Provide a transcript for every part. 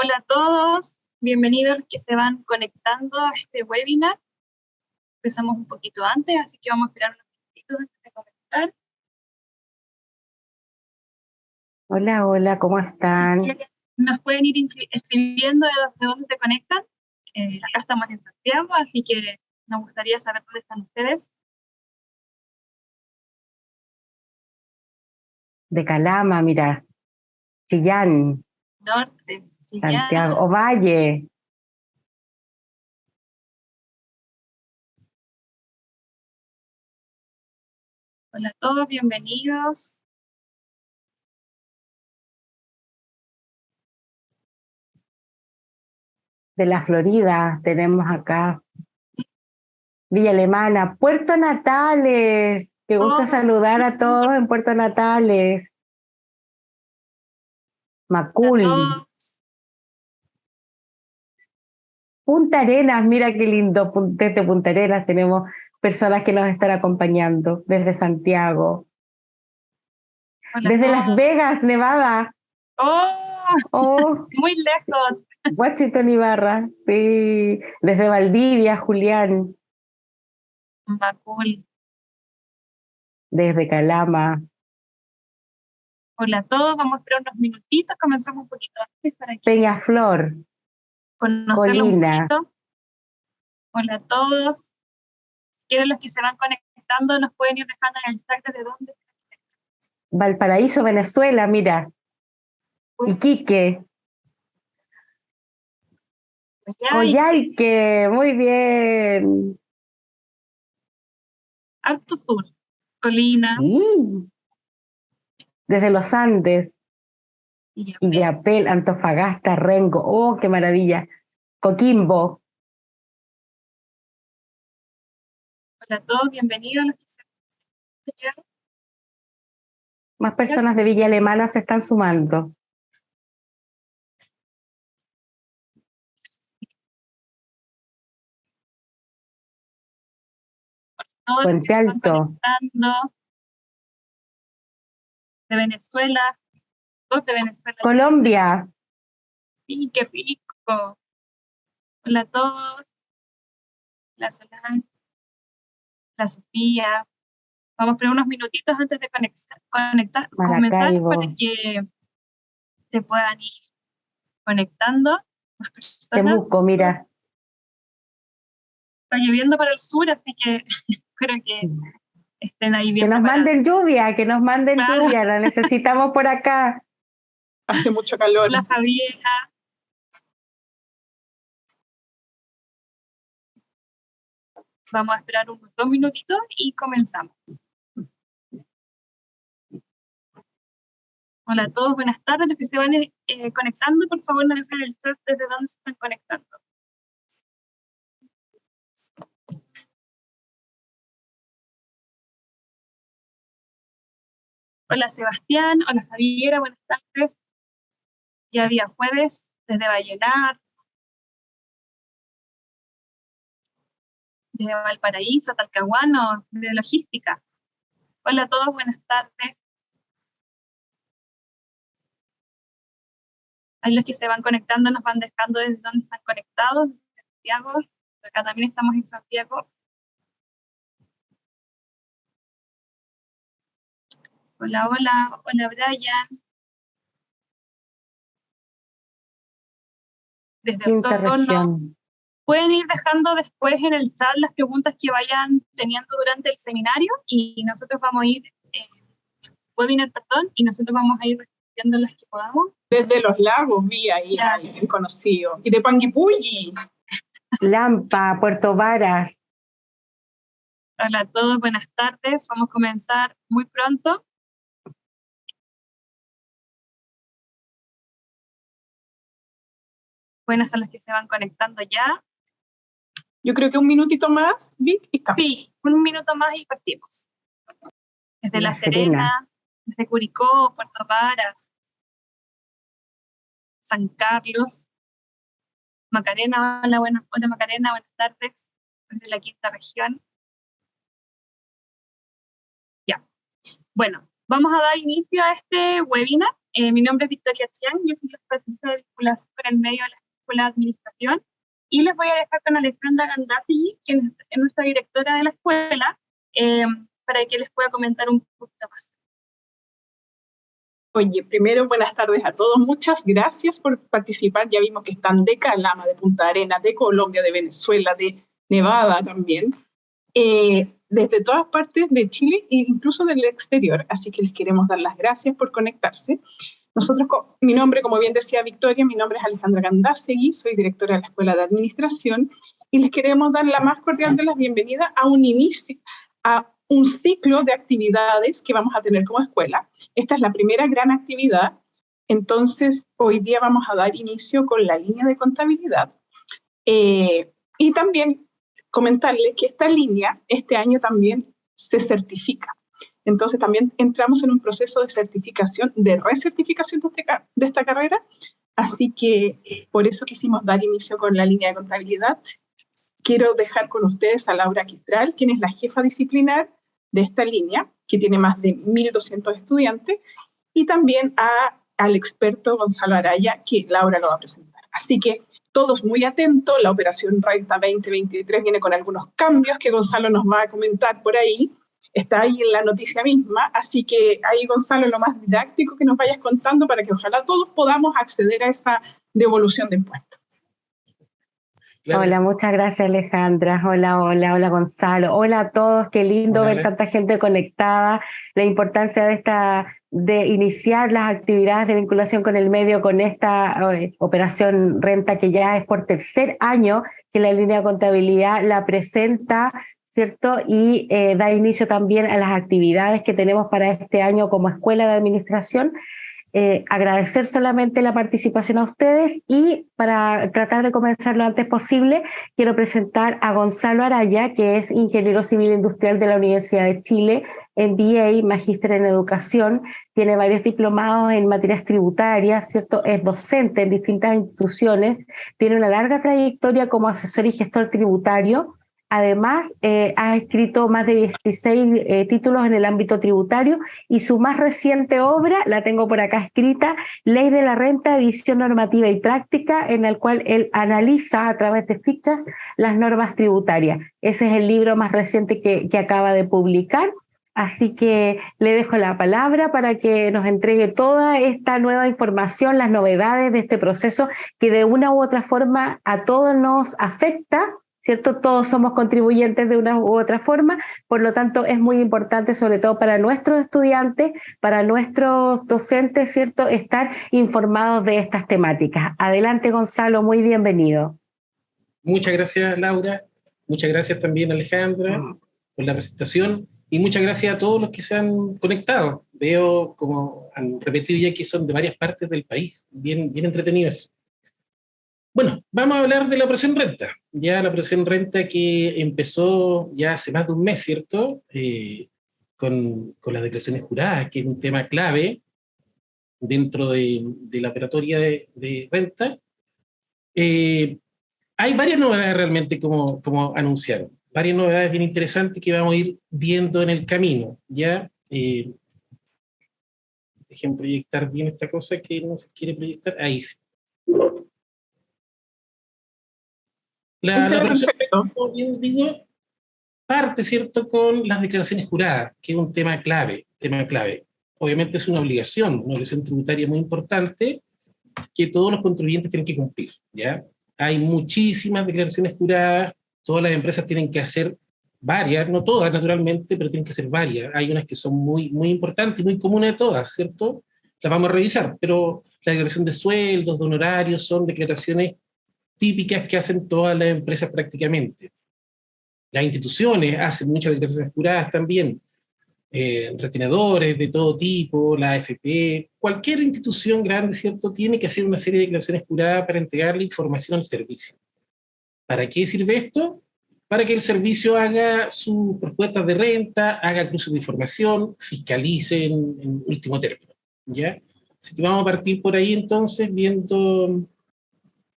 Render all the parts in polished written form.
Hola a todos, bienvenidos los que se van conectando a este webinar. Empezamos un poquito antes, así que vamos a esperar unos minutitos antes de comenzar. Hola, hola, ¿cómo están? Nos pueden ir escribiendo de dónde se conectan. Acá estamos en Santiago, así que nos gustaría saber dónde están ustedes. De Calama, mira, Chillán, Norte, Chillán. Santiago, Ovalle. Hola a todos, bienvenidos. De la Florida tenemos acá Villa Alemana, Puerto Natales. Qué gusto saludar a todos en Puerto Natales. Macul. Punta Arenas, mira qué lindo. Desde Punta Arenas tenemos personas que nos están acompañando desde Santiago. Hola desde Las Vegas, Nevada. Muy lejos. Washington Ibarra, sí. Desde Valdivia, Julián. Macul. Desde Calama. Hola a todos, vamos a esperar unos minutitos, comenzamos un poquito antes para que Peñaflor, conocerlo Colina. un poquito. Hola a todos. Si quieren, los que se van conectando nos pueden ir dejando en el chat desde dónde. Valparaíso, Venezuela, mira. Iquique. Coyhaique, muy bien. Alto Sur, Colina. Sí. Desde los Andes. Illapel, Antofagasta, Rengo. Oh, qué maravilla. Coquimbo. Hola a todos, bienvenidos. Los que se... Más personas de Villa Alemana se están sumando. Puente Alto. De Venezuela. Dos de Venezuela. Colombia. Sí, qué rico. Hola a todos. La Solange. La Sofía. Vamos a esperar unos minutitos antes de comenzar para que se puedan ir conectando. Temuco, mira. Está lloviendo para el sur, así que espero que estén ahí bien. Que nos manden lluvia, lluvia, la necesitamos por acá. Hace mucho calor. La Javiera. Vamos a esperar unos 2 minutitos y comenzamos. Hola a todos, buenas tardes. Los que se van conectando, por favor, nos dejen el chat desde dónde se están conectando. Hola Sebastián, hola Javiera, buenas tardes. Ya día jueves, desde Vallenar, desde Valparaíso, Talcahuano, de logística. Hola a todos, buenas tardes. Ahí los que se van conectando nos van dejando desde dónde están conectados, desde Santiago. Acá también estamos en Santiago. Hola, hola, hola Brian. Desde Osorno. Pueden ir dejando después en el chat las preguntas que vayan teniendo durante el seminario y nosotros vamos a ir, webinar, perdón, y nosotros vamos a ir respondiendo las que podamos. Desde Los Lagos vi ahí a alguien conocido. Y de Panguipulli. Lampa, Puerto Varas. Hola a todos, buenas tardes. Vamos a comenzar muy pronto. Buenas a las que se van conectando ya. Yo creo que un minutito más, Vic, y estamos. Sí, un minuto más y partimos. Desde La Serena, desde Curicó, Puerto Varas, San Carlos, Macarena, hola Macarena, buenas tardes, desde la quinta región. Ya, bueno, vamos a dar inicio a este webinar. Mi nombre es Victoria Chiang, yo soy la especialista de vinculación con el medio de la Escuela de Administración, y les voy a dejar con Alejandra Gandásegui, quien es nuestra directora de la escuela, para que les pueda comentar un poquito más. Oye, primero, buenas tardes a todos. Muchas gracias por participar. Ya vimos que están de Calama, de Punta Arenas, de Colombia, de Venezuela, de Nevada también. Desde todas partes de Chile e incluso del exterior. Así que les queremos dar las gracias por conectarse. Nosotros, mi nombre, como bien decía Victoria, mi nombre es Alejandra Gandásegui, soy directora de la Escuela de Administración y les queremos dar la más cordial de las bienvenidas a un ciclo de actividades que vamos a tener como escuela. Esta es la primera gran actividad, entonces hoy día vamos a dar inicio con la línea de contabilidad y también comentarles que esta línea este año también se certifica. Entonces también entramos en un proceso de certificación, de recertificación de esta carrera, así que por eso quisimos dar inicio con la línea de contabilidad. Quiero dejar con ustedes a Laura Quistral, quien es la jefa disciplinar de esta línea, que tiene más de 1.200 estudiantes, y también al experto Gonzalo Araya, que Laura lo va a presentar. Así que todos muy atentos, la operación Renta 2023 viene con algunos cambios que Gonzalo nos va a comentar por ahí, está ahí en la noticia misma, así que ahí Gonzalo lo más didáctico que nos vayas contando para que ojalá todos podamos acceder a esa devolución de impuestos. Claro. Hola, muchas gracias Alejandra, hola Gonzalo, hola a todos, qué lindo ver tanta gente conectada, la importancia de iniciar las actividades de vinculación con el medio con esta operación Renta que ya es por tercer año que la línea de contabilidad la presenta, ¿cierto? Y da inicio también a las actividades que tenemos para este año como Escuela de Administración. Agradecer solamente la participación a ustedes y para tratar de comenzar lo antes posible quiero presentar a Gonzalo Araya, que es ingeniero civil industrial de la Universidad de Chile, MBA, magíster en educación, tiene varios diplomados en materias tributarias, ¿cierto? Es docente en distintas instituciones, tiene una larga trayectoria como asesor y gestor tributario. Además, ha escrito más de 16 títulos en el ámbito tributario y su más reciente obra, la tengo por acá escrita, Ley de la Renta, Edición Normativa y Práctica, en el cual él analiza a través de fichas las normas tributarias. Ese es el libro más reciente que acaba de publicar. Así que le dejo la palabra para que nos entregue toda esta nueva información, las novedades de este proceso que de una u otra forma a todos nos afecta, ¿cierto? Todos somos contribuyentes de una u otra forma, por lo tanto es muy importante, sobre todo para nuestros estudiantes, para nuestros docentes, ¿cierto?, estar informados de estas temáticas. Adelante, Gonzalo, muy bienvenido. Muchas gracias, Laura. Muchas gracias también, Alejandra, por la presentación. Y muchas gracias a todos los que se han conectado. Veo, como han repetido ya, que son de varias partes del país. Bien entretenido eso. Bueno, vamos a hablar de la operación Renta. Ya la operación Renta que empezó ya hace más de un mes, ¿cierto? Con las declaraciones juradas, que es un tema clave dentro de la operatoria de Renta. Hay varias novedades realmente como anunciaron. Varias novedades bien interesantes que vamos a ir viendo en el camino. Ya, dejen proyectar bien esta cosa que no se quiere proyectar. Ahí sí. La operación, como bien digo, parte, ¿cierto?, con las declaraciones juradas, que es un tema clave. Obviamente es una obligación tributaria muy importante que todos los contribuyentes tienen que cumplir, ¿ya? Hay muchísimas declaraciones juradas, todas las empresas tienen que hacer varias, no todas naturalmente, pero tienen que hacer varias. Hay unas que son muy importantes y muy comunes de todas, ¿cierto? Las vamos a revisar, pero la declaración de sueldos, de honorarios, son declaraciones típicas que hacen todas las empresas prácticamente. Las instituciones hacen muchas declaraciones juradas también, retenedores de todo tipo, la AFP, cualquier institución grande, ¿cierto?, tiene que hacer una serie de declaraciones juradas para entregarle información al servicio. ¿Para qué sirve esto? Para que el servicio haga sus propuestas de renta, haga cruces de información, fiscalice en último término, ¿ya? Así que vamos a partir por ahí entonces, viendo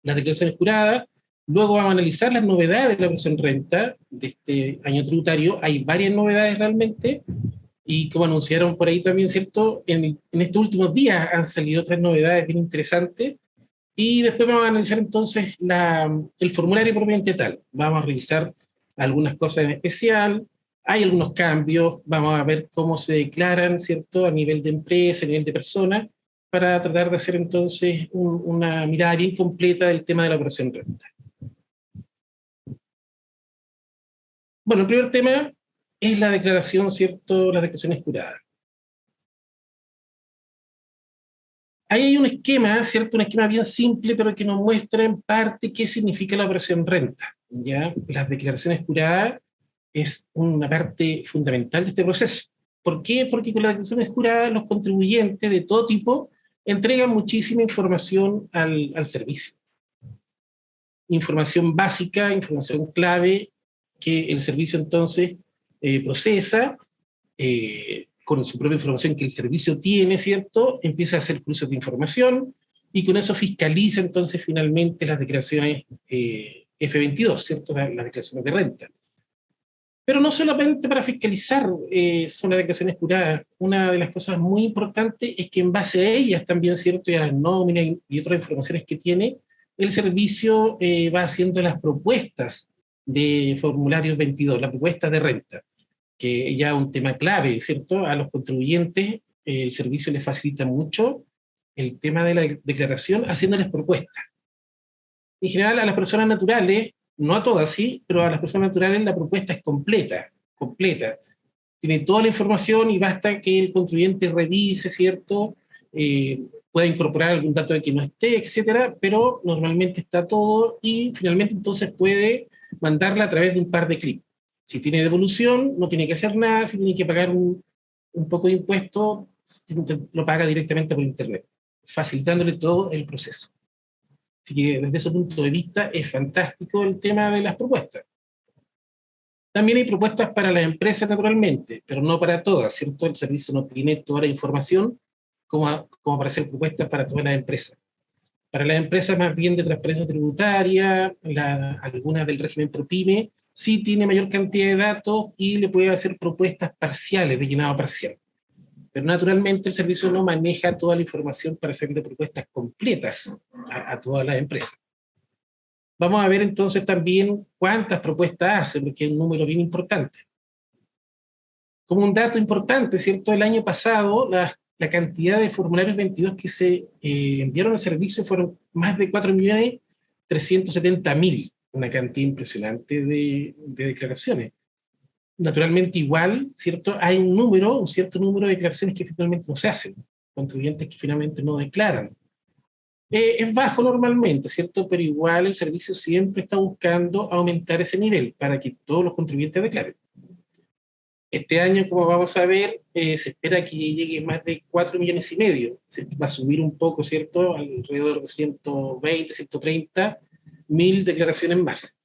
las declaraciones juradas. Luego vamos a analizar las novedades de la operación Renta de este año tributario. Hay varias novedades realmente, Y como anunciaron por ahí también, ¿cierto? En estos últimos días han salido otras novedades bien interesantes. Y después vamos a analizar entonces el formulario propiamente tal. Vamos a revisar algunas cosas en especial. Hay algunos cambios. Vamos a ver cómo se declaran, ¿cierto? A nivel de empresa, a nivel de persona, para tratar de hacer entonces una mirada bien completa del tema de la operación renta. Bueno, el primer tema es la declaración, ¿cierto? Las declaraciones juradas. Ahí hay un esquema, ¿cierto? Un esquema bien simple, pero que nos muestra en parte qué significa la operación renta. ¿Ya? Las declaraciones juradas es una parte fundamental de este proceso. ¿Por qué? Porque con las declaraciones juradas los contribuyentes de todo tipo entregan muchísima información al servicio. Información básica, información clave, que el servicio entonces procesa, con su propia información que el servicio tiene, ¿cierto? Empieza a hacer cruces de información y con eso fiscaliza entonces finalmente las declaraciones F22, ¿cierto? Las declaraciones de renta. Pero no solamente para fiscalizar son las declaraciones juradas. Una de las cosas muy importantes es que en base a ellas también, ¿cierto? Y a las nóminas y otras informaciones que tiene, el servicio va haciendo las propuestas de formulario 22, la propuesta de renta, que ya es un tema clave, ¿cierto? A los contribuyentes el servicio les facilita mucho el tema de la declaración haciéndoles propuestas. En general a las personas naturales, no a todas, sí, pero a las personas naturales la propuesta es completa. Tiene toda la información y basta que el contribuyente revise, ¿cierto? Pueda incorporar algún dato de que no esté, etcétera, pero normalmente está todo y finalmente entonces puede mandarla a través de un par de clics. Si tiene devolución, no tiene que hacer nada. Si tiene que pagar un poco de impuesto, lo paga directamente por internet, facilitándole todo el proceso. Así que desde ese punto de vista es fantástico el tema de las propuestas. También hay propuestas para las empresas naturalmente, pero no para todas, ¿cierto? El servicio no tiene toda la información como para hacer propuestas para todas las empresas. Para las empresas más bien de transparencia tributaria, algunas del régimen ProPyme, sí tiene mayor cantidad de datos y le puede hacer propuestas parciales, de llenado parcial. Pero naturalmente el servicio no maneja toda la información para hacerle propuestas completas a todas las empresas. Vamos a ver entonces también cuántas propuestas hacen, porque es un número bien importante. Como un dato importante, ¿cierto? El año pasado la cantidad de formularios 22 que se enviaron al servicio fueron más de 4.370.000, una cantidad impresionante de declaraciones. Naturalmente igual, ¿cierto? Hay un cierto número de declaraciones que finalmente no se hacen, contribuyentes que finalmente no declaran. Es bajo normalmente, ¿cierto? Pero igual el servicio siempre está buscando aumentar ese nivel para que todos los contribuyentes declaren. Este año, como vamos a ver, se espera que llegue más de 4,5 millones. Se va a subir un poco, ¿cierto? Alrededor de 120, 130 mil declaraciones más.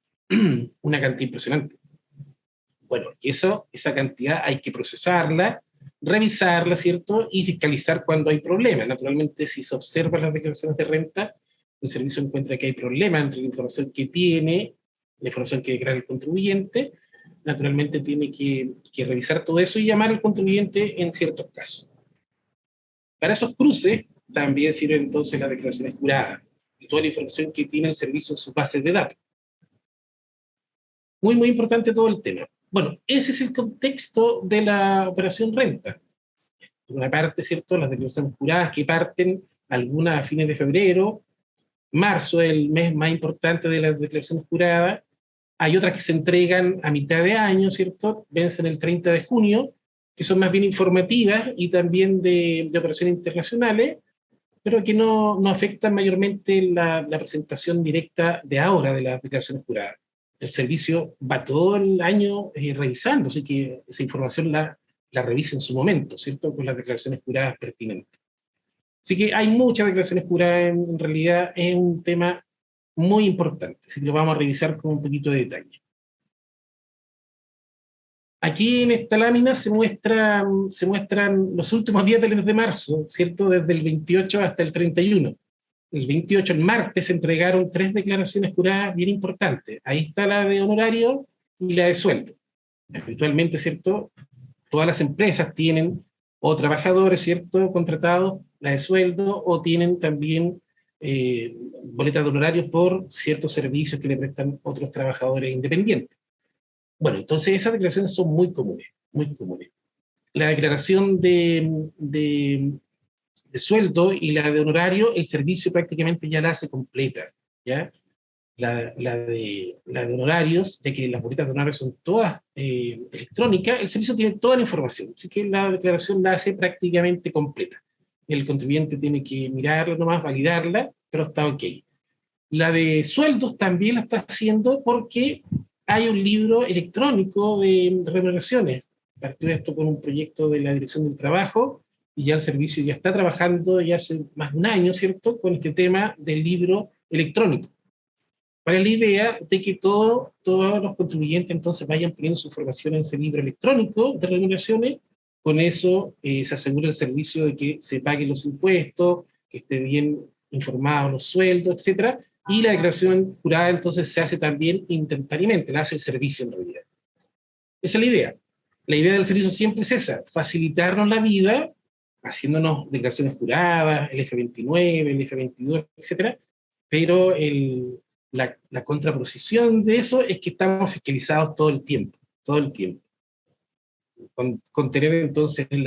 Una cantidad impresionante. Bueno, y esa cantidad hay que procesarla, revisarla, ¿cierto? Y fiscalizar cuando hay problemas. Naturalmente, si se observan las declaraciones de renta, el servicio encuentra que hay problemas entre la información que tiene, la información que declara el contribuyente. Naturalmente tiene que revisar todo eso y llamar al contribuyente en ciertos casos. Para esos cruces también sirven entonces las declaraciones juradas y toda la información que tiene el servicio en sus bases de datos. Muy, muy importante todo el tema. Bueno, ese es el contexto de la operación renta. Por una parte, ¿cierto? Las declaraciones juradas que parten algunas a fines de febrero, marzo es el mes más importante de las declaraciones juradas. Hay otras que se entregan a mitad de año, ¿cierto? Vencen el 30 de junio, que son más bien informativas y también de operaciones internacionales, pero que no afectan mayormente la presentación directa de ahora de las declaraciones juradas. El servicio va todo el año revisando, así que esa información la revisa en su momento, ¿cierto? Con las declaraciones juradas pertinentes. Así que hay muchas declaraciones juradas, en realidad es un tema muy importante, así que lo vamos a revisar con un poquito de detalle. Aquí en esta lámina se muestran los últimos días del mes de marzo, ¿cierto? Desde el 28 hasta el 31. El 28, el martes, se entregaron 3 declaraciones juradas bien importantes. Ahí está la de honorario y la de sueldo. Habitualmente, ¿cierto? todas las empresas tienen o trabajadores, ¿cierto?, contratados, la de sueldo, o tienen también boletas de honorarios por ciertos servicios que le prestan otros trabajadores independientes. Bueno, entonces esas declaraciones son muy comunes, muy comunes. La declaración de sueldo y la de honorario, el servicio prácticamente ya la hace completa, ¿ya? La de honorarios, ya que las boletas de honorarios son todas electrónicas, el servicio tiene toda la información, así que la declaración la hace prácticamente completa. El contribuyente tiene que mirarla nomás, validarla, pero está ok. La de sueldos también la está haciendo porque hay un libro electrónico de remuneraciones. Partió esto con un proyecto de la Dirección del Trabajo, y ya el servicio ya está trabajando ya hace más de un año, ¿cierto?, con este tema del libro electrónico. Para la idea de que todos los contribuyentes entonces vayan poniendo su información en ese libro electrónico de remuneraciones. Con eso se asegura el servicio de que se paguen los impuestos, que esté bien informados los sueldos, etc. Y la declaración jurada entonces se hace también instantáneamente, la hace el servicio en realidad. Esa es la idea. La idea del servicio siempre es esa, facilitarnos la vida, haciéndonos declaraciones juradas, el F29, el F22, etc. Pero la contraposición de eso es que estamos fiscalizados todo el tiempo, todo el tiempo. Con tener entonces el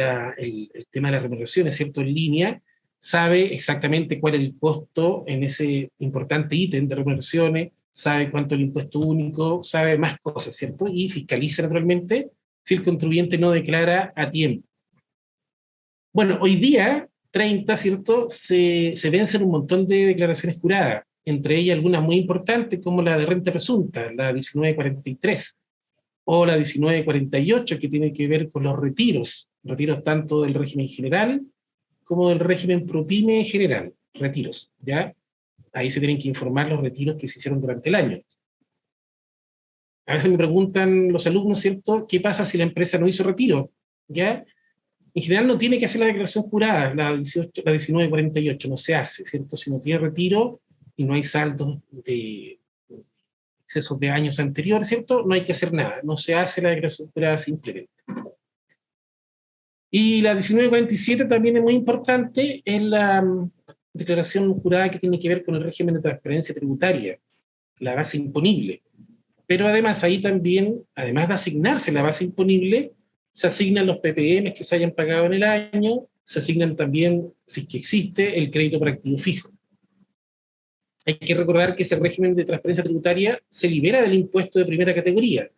tema de las remuneraciones, ¿cierto?, en línea, sabe exactamente cuál es el costo en ese importante ítem de remuneraciones, sabe cuánto es el impuesto único, sabe más cosas, ¿cierto? Y fiscaliza naturalmente si el contribuyente no declara a tiempo. Bueno, hoy día, 30, ¿cierto?, se vencen un montón de declaraciones juradas, entre ellas algunas muy importantes como la de renta presunta, la 1943, o la 1948, que tiene que ver con los retiros tanto del régimen general como del régimen ProPyme general, retiros, ¿ya? Ahí se tienen que informar los retiros que se hicieron durante el año. A veces me preguntan los alumnos, ¿cierto?, ¿qué pasa si la empresa no hizo retiro? ¿Ya? En general no tiene que hacer la declaración jurada, la 1948, no se hace, ¿cierto? Si no tiene retiro y no hay saldos de excesos de años anteriores, ¿cierto?, no hay que hacer nada, no se hace la declaración jurada simplemente. Y la 1947 también es muy importante, es la declaración jurada que tiene que ver con el régimen de transparencia tributaria, la base imponible. Pero además ahí también, además de asignarse la base imponible, se asignan los PPM que se hayan pagado en el año, se asignan también, si es que existe, el crédito por activo fijo. Hay que recordar que ese régimen de transparencia tributaria se libera del impuesto de primera categoría.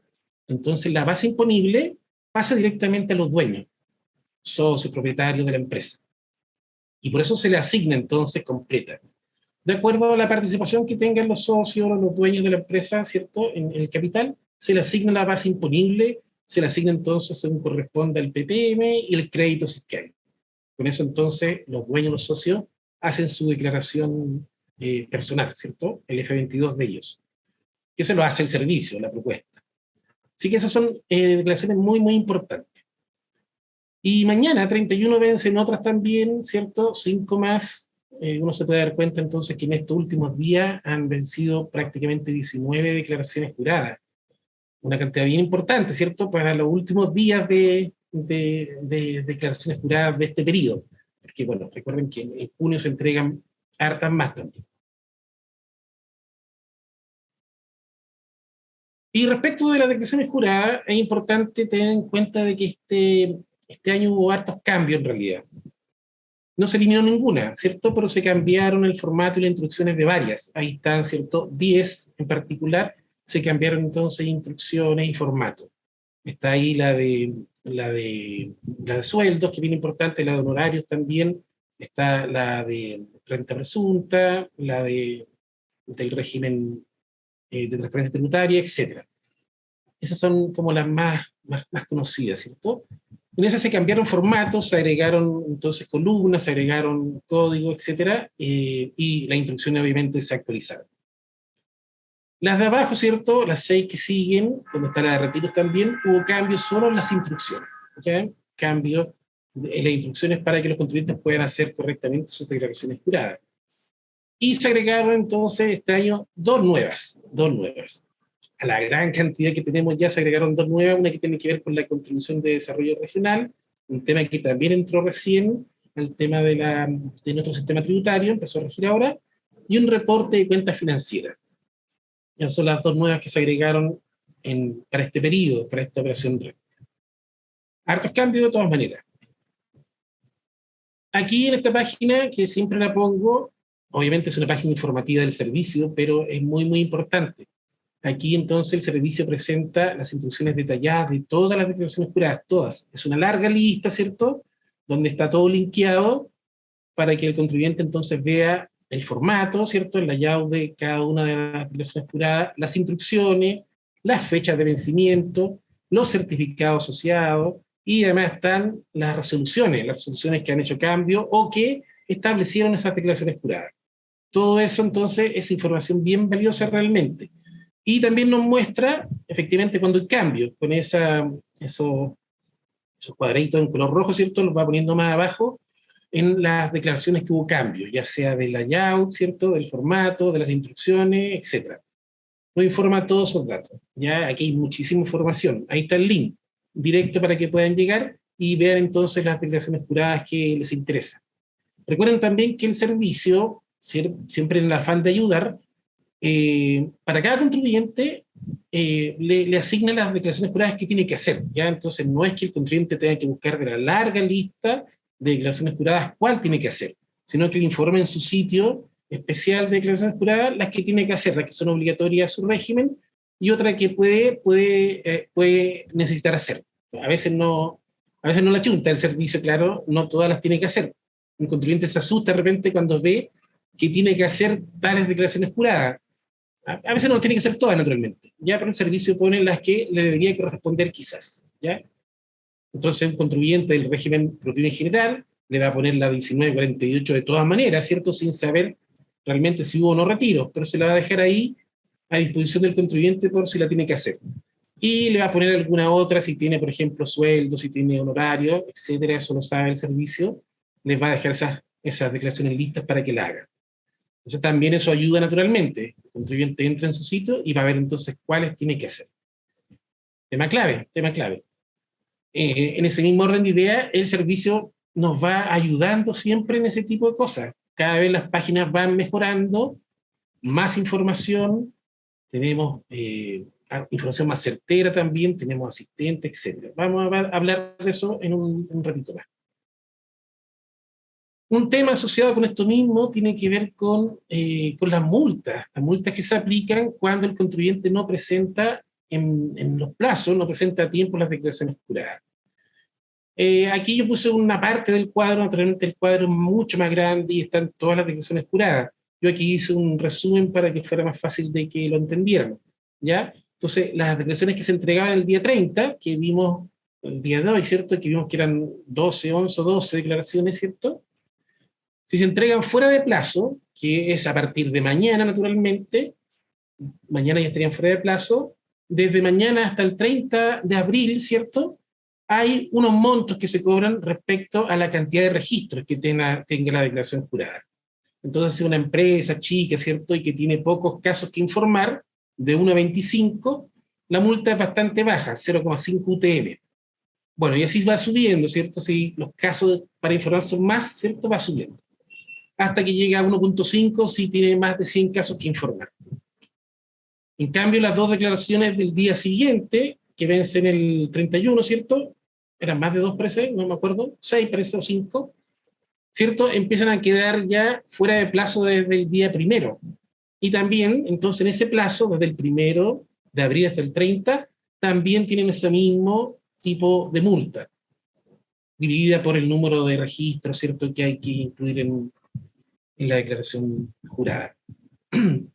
Entonces la base imponible pasa directamente a los dueños, socios, propietarios de la empresa. Y por eso se le asigna entonces completa. De acuerdo a la participación que tengan los socios o los dueños de la empresa, ¿cierto?, en el capital, se le asigna la base imponible, se le asigna entonces según corresponde al PPM y el crédito fiscal. Con eso entonces los dueños, los socios, hacen su declaración personal, ¿cierto?, el F22 de ellos. Que se lo hace el servicio, la propuesta. Así que esas son declaraciones muy, muy importantes. Y mañana, 31, vencen otras también, ¿cierto?, 5 más. Uno se puede dar cuenta entonces que en estos últimos días han vencido prácticamente 19 declaraciones juradas. Una cantidad bien importante, ¿cierto?, para los últimos días de declaraciones juradas de este periodo. Porque, bueno, recuerden que en junio se entregan hartas más también. Y respecto de las declaraciones juradas, es importante tener en cuenta de que este año hubo hartos cambios en realidad. No se eliminó ninguna, ¿cierto? Pero se cambiaron el formato y las instrucciones de varias. Ahí están, ¿cierto?, 10 en particular, se cambiaron entonces instrucciones y formato. Está ahí la de sueldos, que es bien importante, la de honorarios también, está la de renta presunta, la del régimen de transparencia tributaria, etc. Esas son como las más conocidas, ¿cierto? En esas se cambiaron formatos, se agregaron entonces columnas, se agregaron códigos, etc. Y las instrucciones obviamente se actualizaron. Las de abajo, ¿cierto?, las 6 que siguen, donde está la de retiros también, hubo cambios solo en las instrucciones. ¿Okay? Cambios en las instrucciones para que los contribuyentes puedan hacer correctamente sus declaraciones juradas. Y se agregaron entonces este año dos nuevas. a la gran cantidad que tenemos ya se agregaron 2 nuevas, una que tiene que ver con la contribución de desarrollo regional, un tema que también entró recién, el tema de nuestro sistema tributario, empezó a regir ahora, y un reporte de cuentas financieras. Esas son las 2 nuevas que se agregaron para este periodo, para esta operación. Hartos cambios de todas maneras. Aquí en esta página, que siempre la pongo, obviamente es una página informativa del servicio, pero es muy, muy importante. Aquí entonces el servicio presenta las instrucciones detalladas de todas las declaraciones juradas, todas. Es una larga lista, ¿cierto?, donde está todo linkeado para que el contribuyente entonces vea el formato, ¿cierto?, el layout de cada una de las declaraciones juradas, las instrucciones, las fechas de vencimiento, los certificados asociados, y además están las resoluciones que han hecho cambio o que establecieron esas declaraciones juradas. Todo eso entonces es información bien valiosa realmente. Y también nos muestra, efectivamente, cuando hay cambios, con esos cuadraditos en color rojo, ¿cierto? Los va poniendo más abajo en las declaraciones que hubo cambios, ya sea del layout, ¿cierto? Del formato, de las instrucciones, etc. Nos informa todos esos datos. Ya aquí hay muchísima información. Ahí está el link directo para que puedan llegar y vean entonces las declaraciones juradas que les interesan. Recuerden también que el servicio, siempre en el afán de ayudar, para cada contribuyente le asigna las declaraciones juradas que tiene que hacer, ¿ya? Entonces no es que el contribuyente tenga que buscar de la larga lista de declaraciones juradas cuál tiene que hacer, sino que le informa en su sitio especial de declaraciones juradas las que tiene que hacer, las que son obligatorias a su régimen, y otra que puede necesitar hacer. A veces no la chunta el servicio, claro, no todas las tiene que hacer. Un contribuyente se asusta de repente cuando ve que tiene que hacer tales declaraciones juradas. A veces no tiene que ser todas, naturalmente, ya, pero el servicio pone las que le debería corresponder quizás, ¿ya? Entonces un contribuyente del régimen propio en general le va a poner la 1948 de todas maneras, ¿cierto?, sin saber realmente si hubo o no retiros, pero se la va a dejar ahí a disposición del contribuyente por si la tiene que hacer. Y le va a poner alguna otra, si tiene, por ejemplo, sueldo, si tiene honorario, etcétera, eso lo sabe el servicio, les va a dejar esas declaraciones listas para que la hagan. Entonces también eso ayuda naturalmente. El contribuyente entra en su sitio y va a ver entonces cuáles tiene que hacer. Tema clave. En ese mismo orden de idea, el servicio nos va ayudando siempre en ese tipo de cosas. Cada vez las páginas van mejorando, más información, tenemos información más certera también, tenemos asistentes, etc. Vamos a hablar de eso en un ratito más. Un tema asociado con esto mismo tiene que ver con las multas que se aplican cuando el contribuyente no presenta en los plazos, no presenta a tiempo las declaraciones juradas. Aquí yo puse una parte del cuadro, naturalmente el cuadro es mucho más grande y están todas las declaraciones juradas. Yo aquí hice un resumen para que fuera más fácil de que lo entendieran, ¿ya? Entonces, las declaraciones que se entregaban el día 30, que vimos el día de hoy, ¿cierto? Que vimos que eran 12, 11 o 12 declaraciones, ¿cierto? Si se entregan fuera de plazo, que es a partir de mañana, naturalmente, mañana ya estarían fuera de plazo, desde mañana hasta el 30 de abril, ¿cierto?, hay unos montos que se cobran respecto a la cantidad de registros que tenga la declaración jurada. Entonces, si una empresa chica, ¿cierto?, y que tiene pocos casos que informar, de 1 a 25, la multa es bastante baja, 0,5 UTM. Bueno, y así va subiendo, ¿cierto? Si los casos para informar son más, ¿cierto?, va subiendo. Hasta que llega a 1,5 si tiene más de 100 casos que informar. En cambio, las 2 declaraciones del día siguiente, que vencen el 31, ¿cierto? Eran más de 2 parece, no me acuerdo, 6 parece o 5, ¿cierto? Empiezan a quedar ya fuera de plazo desde el día 1. Y también, entonces, en ese plazo, desde el 1 de abril hasta el 30, también tienen ese mismo tipo de multa, dividida por el número de registros, ¿cierto?, que hay que incluir en la declaración jurada.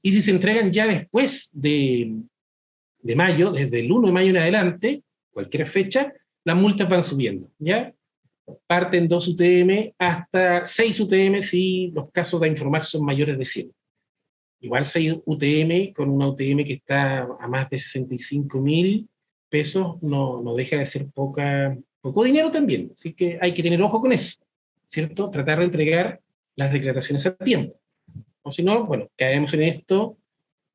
Y si se entregan ya después de mayo, desde el 1 de mayo en adelante, cualquier fecha, las multas van subiendo, ¿ya? Parten 2 UTM hasta 6 UTM si los casos de informar son mayores de 100. Igual 6 UTM, con una UTM que está a más de 65.000 pesos, no deja de ser poco dinero también. Así que hay que tener ojo con eso, ¿cierto? Tratar de entregar las declaraciones a tiempo. O si no, bueno, caemos en esto.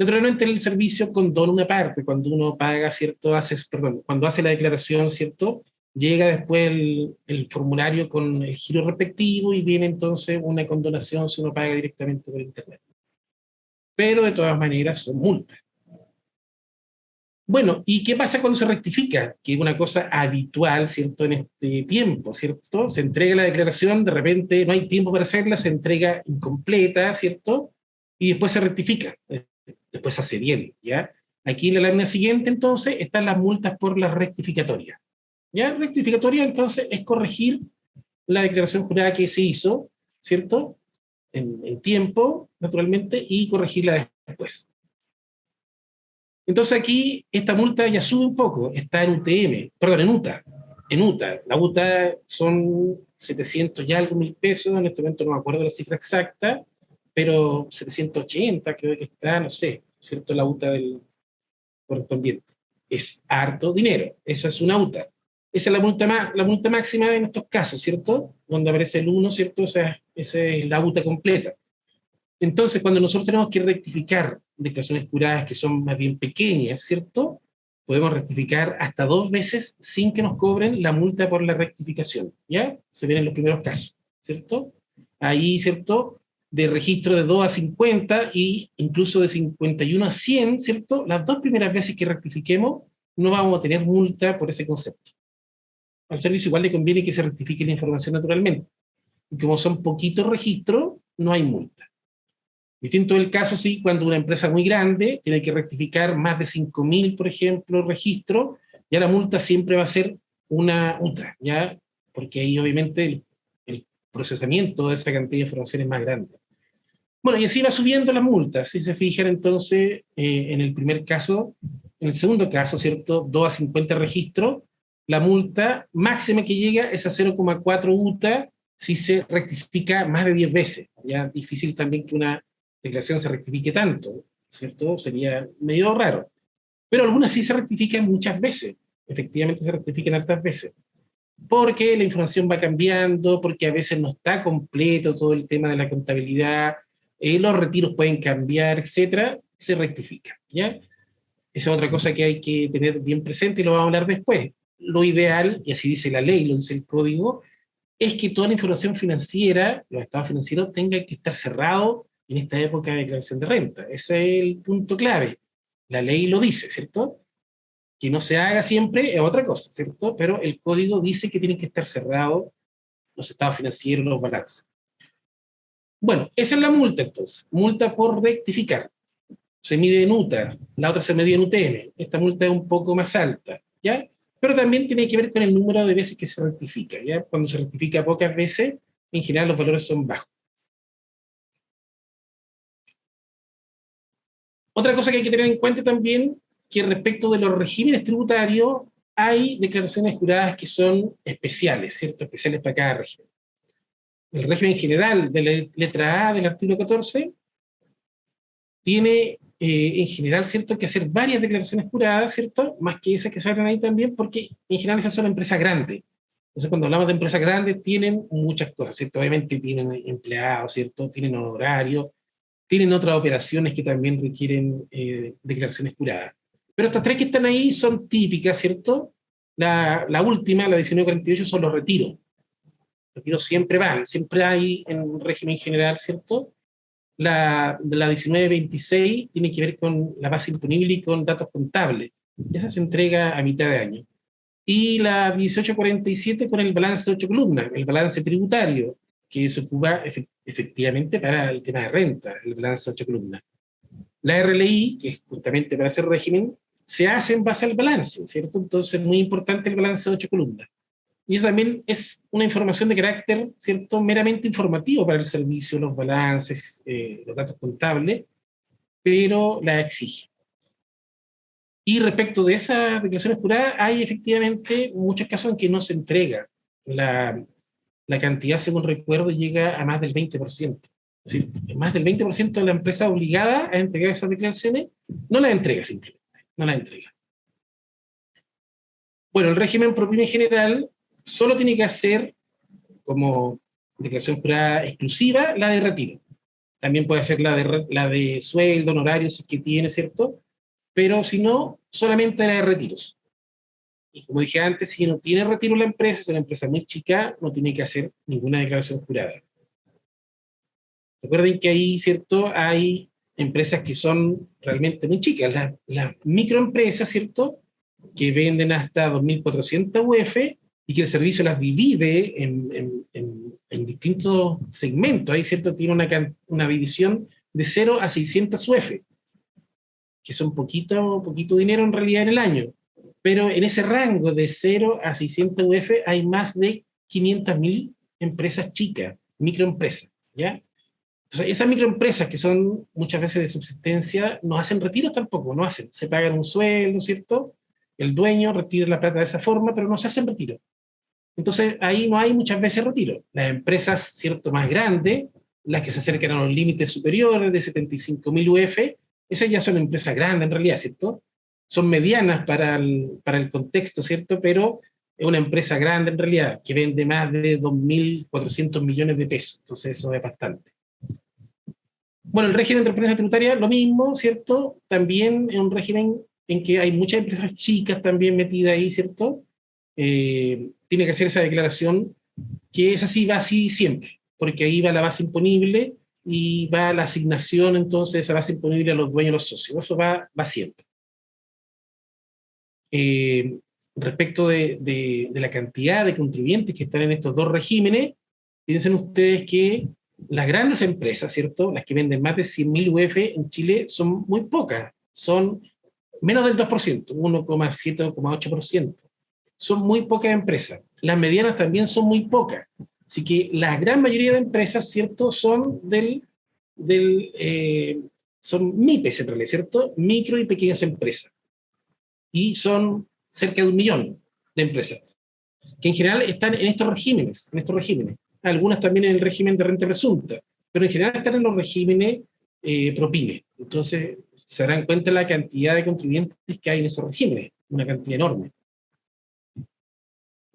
Naturalmente el servicio condona una parte, cuando uno paga, ¿cierto? Cuando hace la declaración, ¿cierto? Llega después el formulario con el giro respectivo y viene entonces una condonación si uno paga directamente por internet. Pero de todas maneras son multas. Bueno, ¿y qué pasa cuando se rectifica? Que es una cosa habitual, ¿cierto? En este tiempo, ¿cierto? Se entrega la declaración, de repente no hay tiempo para hacerla, se entrega incompleta, ¿cierto? Y después se rectifica, después se hace bien, ¿ya? Aquí en la lámina siguiente, entonces, están las multas por la rectificatoria. ¿Ya? Rectificatoria, entonces, es corregir la declaración jurada que se hizo, ¿cierto? En tiempo, naturalmente, y corregirla después. Entonces aquí esta multa ya sube un poco, está en UTM, perdón, en UTA. En UTA. La UTA son 700 y algo mil pesos, en este momento no me acuerdo la cifra exacta, pero 780 creo que está, no sé, ¿cierto? La UTA del correspondiente. Es harto dinero, eso es una UTA. Esa es la multa máxima en estos casos, ¿cierto? Donde aparece el 1, ¿cierto? O sea, esa es la UTA completa. Entonces, cuando nosotros tenemos que rectificar declaraciones juradas que son más bien pequeñas, ¿cierto? Podemos rectificar hasta 2 veces sin que nos cobren la multa por la rectificación, ¿ya? Se ven en los primeros casos, ¿cierto? Ahí, ¿cierto? De registro de 2 a 50 y incluso de 51 a 100, ¿cierto? Las 2 primeras veces que rectifiquemos no vamos a tener multa por ese concepto. Al servicio igual le conviene que se rectifique la información naturalmente. Y como son poquitos registros, no hay multa. Distinto el caso, sí, cuando una empresa muy grande tiene que rectificar más de 5.000, por ejemplo, registros, ya la multa siempre va a ser una ultra, ¿ya? Porque ahí obviamente el procesamiento de esa cantidad de información es más grande. Bueno, y así va subiendo la multa. Si se fijan entonces, en el primer caso, en el segundo caso, ¿cierto? 2 a 50 registros, la multa máxima que llega es a 0,4 UTA si se rectifica más de 10 veces. Ya difícil también que una declaración se rectifique tanto, ¿cierto? Sería medio raro. Pero algunas sí se rectifican muchas veces. Efectivamente se rectifican hartas veces. Porque la información va cambiando, porque a veces no está completo todo el tema de la contabilidad, los retiros pueden cambiar, etcétera, se rectifica, ¿ya? Esa es otra cosa que hay que tener bien presente y lo vamos a hablar después. Lo ideal, y así dice la ley, lo dice el código, es que toda la información financiera, los estados financieros, tengan que estar cerrados en esta época de declaración de renta. Ese es el punto clave. La ley lo dice, ¿cierto? Que no se haga siempre es otra cosa, ¿cierto? Pero el código dice que tienen que estar cerrados los estados financieros, los balances. Bueno, esa es la multa entonces. Multa por rectificar. Se mide en UTA, la otra se mide en UTM. Esta multa es un poco más alta, ¿ya? Pero también tiene que ver con el número de veces que se rectifica, ¿ya? Cuando se rectifica pocas veces, en general los valores son bajos. Otra cosa que hay que tener en cuenta también, que respecto de los regímenes tributarios, hay declaraciones juradas que son especiales, ¿cierto? Especiales para cada régimen. El régimen general de la letra A del artículo 14 tiene en general, ¿cierto?, que hacer varias declaraciones juradas, ¿cierto?, más que esas que salen ahí también, porque en general esas son empresas grandes. Entonces, cuando hablamos de empresas grandes, tienen muchas cosas, ¿cierto? Obviamente tienen empleados, ¿cierto? Tienen honorarios, tienen otras operaciones que también requieren declaraciones juradas. Pero estas 3 que están ahí son típicas, ¿cierto? La última, la 1948, son los retiros. Los retiros siempre van, siempre hay en un régimen general, ¿cierto? La 1926 tiene que ver con la base imponible y con datos contables. Esa se entrega a mitad de año. Y la 1847 con el balance de 8 columnas, el balance tributario, que se ocupa efectivamente para el tema de renta, el balance de 8 columnas. La RLI, que es justamente para ese régimen, se hace en base al balance, ¿cierto? Entonces es muy importante el balance de 8 columnas. Y eso también es una información de carácter, ¿cierto?, meramente informativo para el servicio, los balances, los datos contables, pero la exige. Y respecto de esas declaraciones juradas, hay efectivamente muchos casos en que no se entrega. La cantidad, según recuerdo, llega a más del 20%. Es decir, más del 20% de la empresa obligada a entregar esas declaraciones no las entrega simplemente, no las entrega. Bueno, el régimen ProPyme general solo tiene que hacer como declaración jurada exclusiva la de retiro. también puede ser la de sueldo, honorarios que tiene, ¿cierto? Pero si no, solamente la de retiros. Y como dije antes, si no tiene retiro la empresa, es una empresa muy chica, no tiene que hacer ninguna declaración jurada. Recuerden que ahí, ¿cierto?, hay empresas que son realmente muy chicas. Las microempresas, ¿cierto?, que venden hasta 2.400 UF y que el servicio las divide en distintos segmentos. Ahí, ¿cierto?, tiene una división de 0 a 600 UF, que son poquito dinero en realidad en el año. Pero en ese rango de 0 a 600 UF hay más de 500.000 empresas chicas, microempresas, ¿ya? Entonces, esas microempresas que son muchas veces de subsistencia, no hacen retiros tampoco, no hacen. Se pagan un sueldo, ¿cierto? El dueño retira la plata de esa forma, pero no se hacen retiros. Entonces, ahí no hay muchas veces retiro. Las empresas, ¿cierto?, más grandes, las que se acercan a los límites superiores de 75.000 UF, esas ya son empresas grandes en realidad, ¿cierto? Son medianas para el contexto, ¿cierto? Pero es una empresa grande en realidad, que vende más de 2.400 millones de pesos. Entonces, eso es bastante. Bueno, el régimen de transparencia tributaria, lo mismo, ¿cierto? También es un régimen en que hay muchas empresas chicas también metidas ahí, ¿cierto? Tiene que hacer esa declaración, que es así, va así siempre, porque ahí va la base imponible y va la asignación, entonces, de esa base imponible a los dueños y los socios. Eso va siempre. Respecto de la cantidad de contribuyentes que están en estos dos regímenes, piensen ustedes que las grandes empresas, ¿cierto?, las que venden más de 100.000 UF en Chile son muy pocas, son menos del 2%, 1,7 o 1,8%. Son muy pocas empresas. Las medianas también son muy pocas. Así que la gran mayoría de empresas, ¿cierto?, son son MIPES en realidad, ¿cierto?, micro y pequeñas empresas. Y son cerca de 1 millón de empresas, que en general están en estos regímenes. Algunas también en el régimen de renta presunta, pero en general están en los regímenes ProPyme. Entonces, se darán cuenta de la cantidad de contribuyentes que hay en esos regímenes, una cantidad enorme.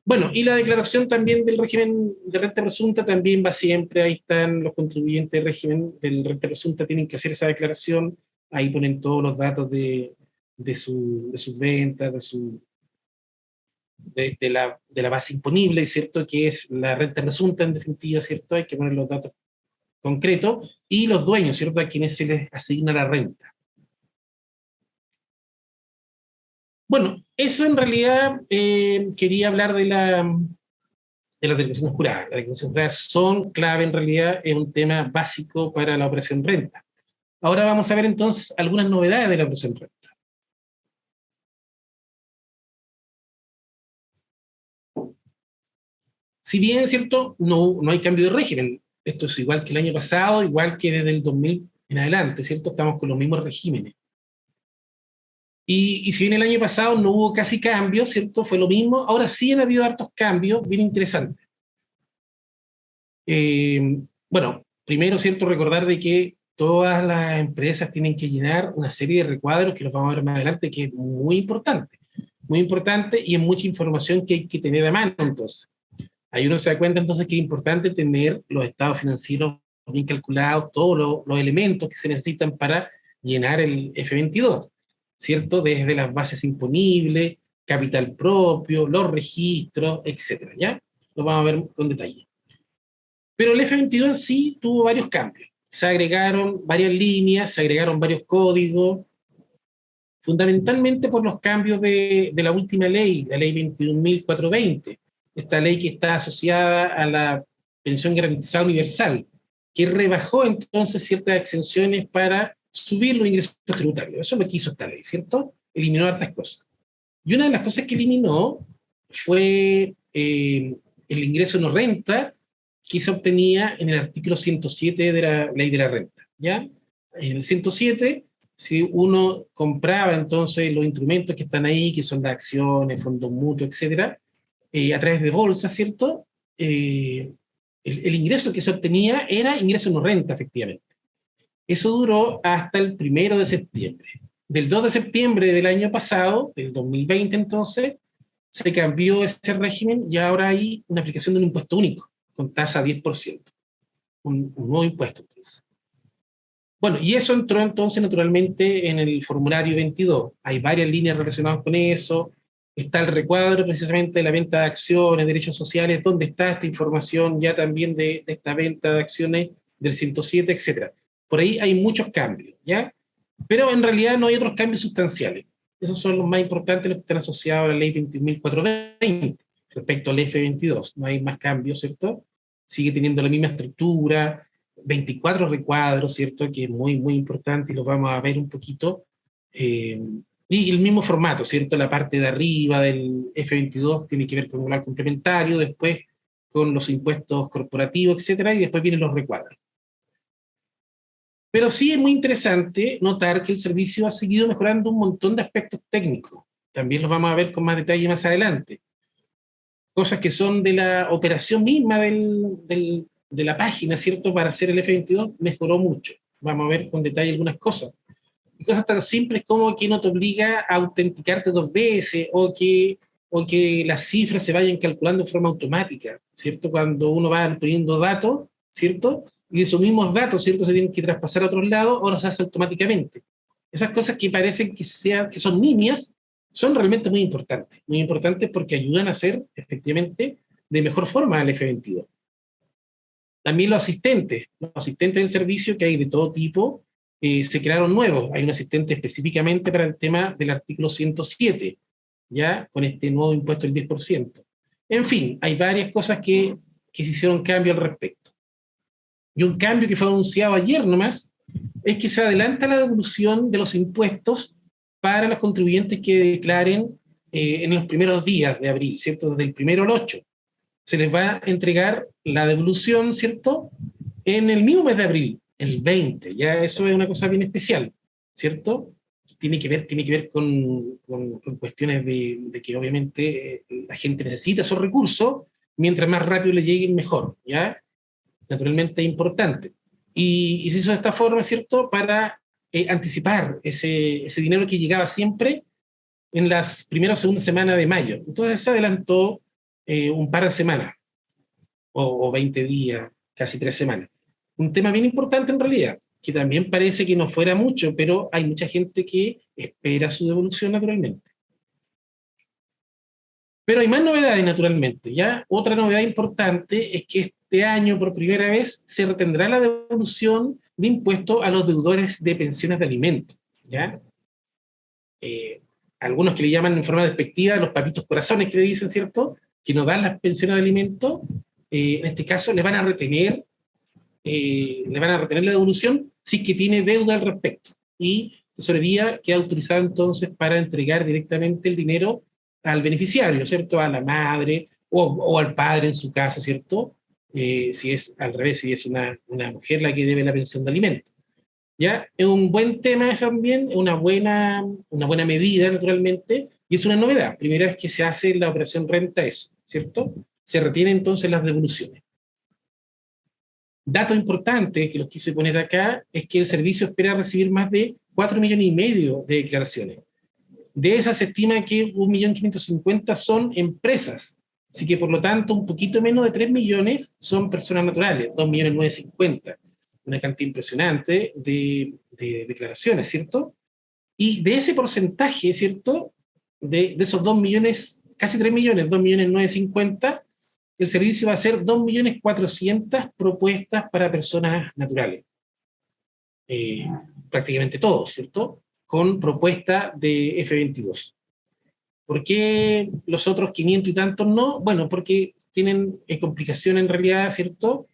Bueno, y la declaración también del régimen de renta presunta también va siempre, ahí están los contribuyentes del régimen del renta presunta, tienen que hacer esa declaración, ahí ponen todos los datos de sus ventas, de la base imponible, ¿cierto?, que es la renta presunta en definitiva, ¿cierto? Hay que poner los datos concretos, y los dueños, ¿cierto?, a quienes se les asigna la renta. Bueno, eso en realidad quería hablar de las declaraciones juradas. Las declaraciones juradas son clave en realidad, es un tema básico para la operación renta. Ahora vamos a ver entonces algunas novedades de la operación renta. Si bien es cierto, no hay cambio de régimen. Esto es igual que el año pasado, igual que desde el 2000 en adelante, ¿cierto? Estamos con los mismos regímenes. Y si bien el año pasado no hubo casi cambios, ¿cierto? Fue lo mismo. Ahora sí han habido hartos cambios bien interesantes. Bueno, primero, ¿cierto?, recordar de que todas las empresas tienen que llenar una serie de recuadros que los vamos a ver más adelante, que es muy importante y es mucha información que hay que tener a mano. Entonces, ahí uno se da cuenta entonces que es importante tener los estados financieros bien calculados, todos los elementos que se necesitan para llenar el F22, ¿cierto? Desde las bases imponibles, capital propio, los registros, etcétera, ¿ya? Lo vamos a ver con detalle. Pero el F22 en sí tuvo varios cambios. Se agregaron varias líneas, se agregaron varios códigos, fundamentalmente por los cambios de la última ley, la ley 21.420, esta ley que está asociada a la pensión garantizada universal, que rebajó entonces ciertas exenciones para subir los ingresos tributarios. Eso es lo que hizo esta ley, ¿cierto? Eliminó hartas cosas. Y una de las cosas que eliminó fue el ingreso no renta, que se obtenía en el artículo 107 de la ley de la renta, ¿ya? En el 107, si uno compraba entonces los instrumentos que están ahí, que son las acciones, fondos mutuos, etcétera, a través de bolsa, ¿cierto? El ingreso que se obtenía era ingreso no renta, efectivamente. Eso duró hasta el 1 de septiembre. Del 2 de septiembre del año pasado, del 2020 entonces, se cambió ese régimen y ahora hay una aplicación de un impuesto único, con tasa 10%. Un nuevo impuesto, entonces. Bueno, y eso entró entonces naturalmente en el formulario 22. Hay varias líneas relacionadas con eso. Está el recuadro precisamente de la venta de acciones, derechos sociales, donde está esta información ya también de esta venta de acciones del 107, etc. Por ahí hay muchos cambios, ¿ya? Pero en realidad no hay otros cambios sustanciales. Esos son los más importantes, los que están asociados a la ley 21.420 respecto al F22. No hay más cambios, ¿cierto? Sigue teniendo la misma estructura, 24 recuadros, ¿cierto? Que es muy, muy importante y los vamos a ver un poquito. Y el mismo formato, ¿cierto? La parte de arriba del F22 tiene que ver con un complementario, después con los impuestos corporativos, etcétera, y después vienen los recuadros. Pero sí es muy interesante notar que el servicio ha seguido mejorando un montón de aspectos técnicos. También los vamos a ver con más detalle más adelante. Cosas que son de la operación misma de la página, ¿cierto? Para hacer el F22 mejoró mucho. Vamos a ver con detalle algunas cosas. Y cosas tan simples como que no te obliga a autenticarte 2 veces o que las cifras se vayan calculando de forma automática, ¿cierto? Cuando uno va poniendo datos, ¿cierto? Y esos mismos datos, ¿cierto? Se tienen que traspasar a otros lados, ahora se hace automáticamente. Esas cosas que parecen que son nimias, son realmente muy importantes porque ayudan a hacer, efectivamente, de mejor forma el F22. También los asistentes del servicio, que hay de todo tipo, se crearon nuevos. Hay un asistente específicamente para el tema del artículo 107, ya con este nuevo impuesto del 10%. En fin, hay varias cosas que se hicieron cambio al respecto. Y un cambio que fue anunciado ayer nomás es que se adelanta la devolución de los impuestos para los contribuyentes que declaren en los primeros días de abril, ¿cierto? Desde el 1 al 8. Se les va a entregar la devolución, ¿cierto? En el mismo mes de abril, el 20. Ya eso es una cosa bien especial, ¿cierto? Tiene que ver con cuestiones de que obviamente la gente necesita esos recursos, mientras más rápido le lleguen, mejor, ¿ya? Naturalmente es importante. Y se hizo de esta forma, ¿cierto?, para anticipar ese dinero que llegaba siempre en las primeras o segundas semanas de mayo. Entonces se adelantó un par de semanas, o 20 días, casi 3 semanas. Un tema bien importante en realidad, que también parece que no fuera mucho, pero hay mucha gente que espera su devolución naturalmente. Pero hay más novedades naturalmente, ¿ya? Otra novedad importante es que este año, por primera vez, se retendrá la devolución de impuestos a los deudores de pensiones de alimentos, ¿ya? Algunos que le llaman en forma despectiva los papitos corazones que le dicen, ¿cierto?, que no dan las pensiones de alimentos, en este caso les van a retener la devolución si es que tiene deuda al respecto. Y tesorería queda autorizada entonces para entregar directamente el dinero al beneficiario, ¿cierto?, a la madre o al padre en su caso, ¿cierto?, si es al revés, si es una mujer la que debe la pensión de alimentos. ¿Ya? Es un buen tema también, una buena medida, naturalmente, y es una novedad. Primera vez que se hace la operación renta eso, ¿cierto? Se retienen entonces las devoluciones. Dato importante que los quise poner acá es que el servicio espera recibir más de 4,5 millones de declaraciones. De esas se estima que 1.550.000 son empresas, así que por lo tanto un poquito menos de 3 millones son personas naturales, 2.950.000. Una cantidad impresionante de declaraciones, ¿cierto? Y de ese porcentaje, ¿cierto?, de esos 2 millones, casi 3 millones, 2.950.000, el servicio va a ser 2.400.000 propuestas para personas naturales. Prácticamente todos, ¿cierto?, con propuesta de F22. ¿Por qué los otros 500 y tantos no? Bueno, porque tienen complicación en realidad, ¿cierto?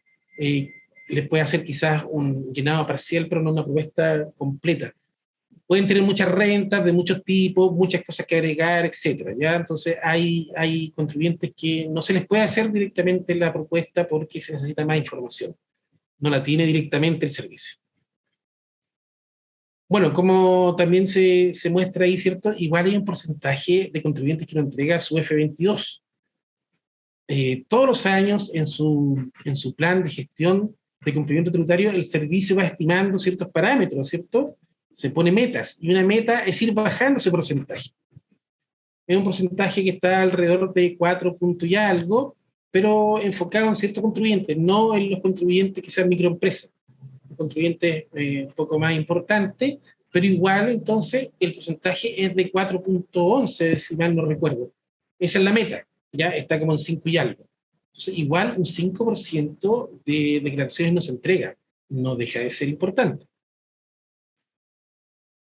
Les puede hacer quizás un llenado parcial, pero no una propuesta completa. Pueden tener muchas rentas de muchos tipos, muchas cosas que agregar, etcétera, ¿ya? Entonces hay contribuyentes que no se les puede hacer directamente la propuesta porque se necesita más información. No la tiene directamente el servicio. Bueno, como también se muestra ahí, ¿cierto? Igual hay un porcentaje de contribuyentes que no entrega su F22. Todos los años en su plan de gestión de cumplimiento tributario, el servicio va estimando ciertos parámetros, ¿cierto? Se pone metas, y una meta es ir bajando ese porcentaje. Es un porcentaje que está alrededor de 4 puntos y algo, pero enfocado en ciertos contribuyentes, no en los contribuyentes que sean microempresas. contribuyentes un poco más importantes, pero igual entonces el porcentaje es de 4.11, si mal no recuerdo. Esa es la meta, ya está como en 5 y algo. Entonces, igual un 5% de declaraciones no se entrega, no deja de ser importante.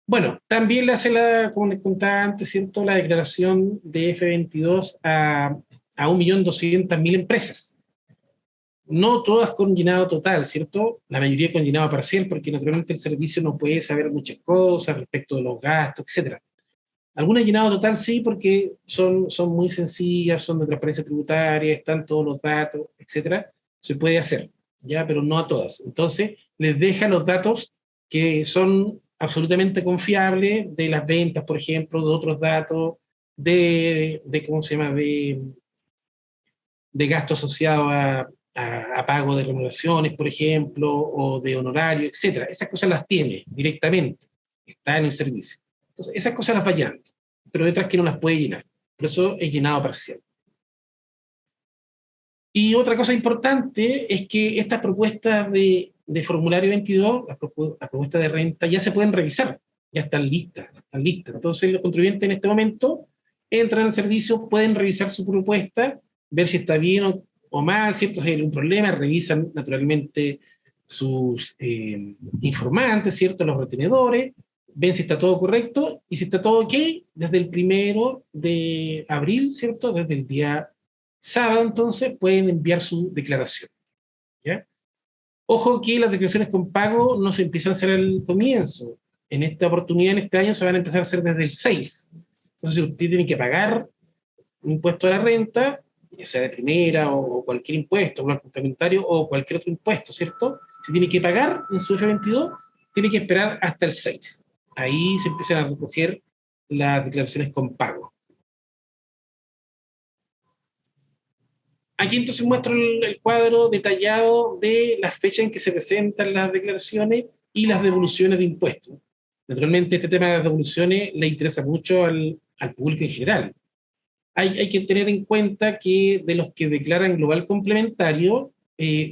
Bueno, también le hace, como les contaba antes, ¿cierto?, la declaración de F22 a 1.200.000 empresas. No todas con llenado total, ¿cierto? La mayoría con llenado parcial, porque naturalmente el servicio no puede saber muchas cosas respecto de los gastos, etc. Algunas llenado total sí, porque son muy sencillas, son de transparencia tributaria, están todos los datos, etc. Se puede hacer, ¿ya? Pero no a todas. Entonces, les deja los datos que son absolutamente confiables de las ventas, por ejemplo, de otros datos, de ¿cómo se llama?, de gasto asociado a pago de remuneraciones, por ejemplo, o de honorario, etc. Esas cosas las tiene directamente, está en el servicio. Entonces, esas cosas las va llenando, pero hay otras que no las puede llenar. Por eso es llenado parcial. Y otra cosa importante es que estas propuestas de formulario 22, las propuestas de renta, ya se pueden revisar, ya están listas. Entonces, los contribuyentes en este momento entran al servicio, pueden revisar su propuesta, ver si está bien o mal, ¿cierto? Si hay algún problema, revisan naturalmente sus informantes, ¿cierto? Los retenedores, ven si está todo correcto, y si está todo ok, desde el 1 de abril, ¿cierto? Desde el día sábado, entonces, pueden enviar su declaración, ¿ya? Ojo que las declaraciones con pago no se empiezan a hacer al comienzo. En esta oportunidad, en este año, se van a empezar a hacer desde el 6. Entonces, si usted tiene que pagar un impuesto a la renta, ya sea de primera o cualquier impuesto, un complementario o cualquier otro impuesto, ¿cierto? Si tiene que pagar en su F22, tiene que esperar hasta el 6. Ahí se empiezan a recoger las declaraciones con pago. Aquí entonces muestro el cuadro detallado de las fechas en que se presentan las declaraciones y las devoluciones de impuestos. Naturalmente, este tema de las devoluciones le interesa mucho al público en general. Hay que tener en cuenta que de los que declaran global complementario,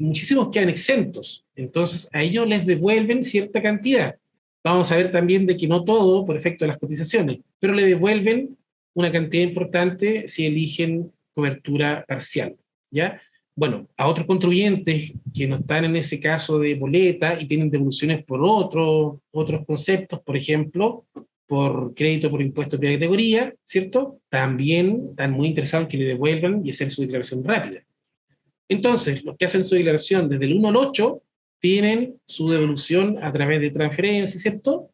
muchísimos quedan exentos. Entonces, a ellos les devuelven cierta cantidad. Vamos a ver también de que no todo por efecto de las cotizaciones, pero le devuelven una cantidad importante si eligen cobertura parcial, ¿ya? Bueno, a otros contribuyentes que no están en ese caso de boleta y tienen devoluciones por otros conceptos, por ejemplo, por crédito por impuesto de primera categoría, ¿cierto? También están muy interesados en que le devuelvan y hacer su declaración rápida. Entonces, los que hacen su declaración desde el 1 al 8 tienen su devolución a través de transferencia, ¿cierto?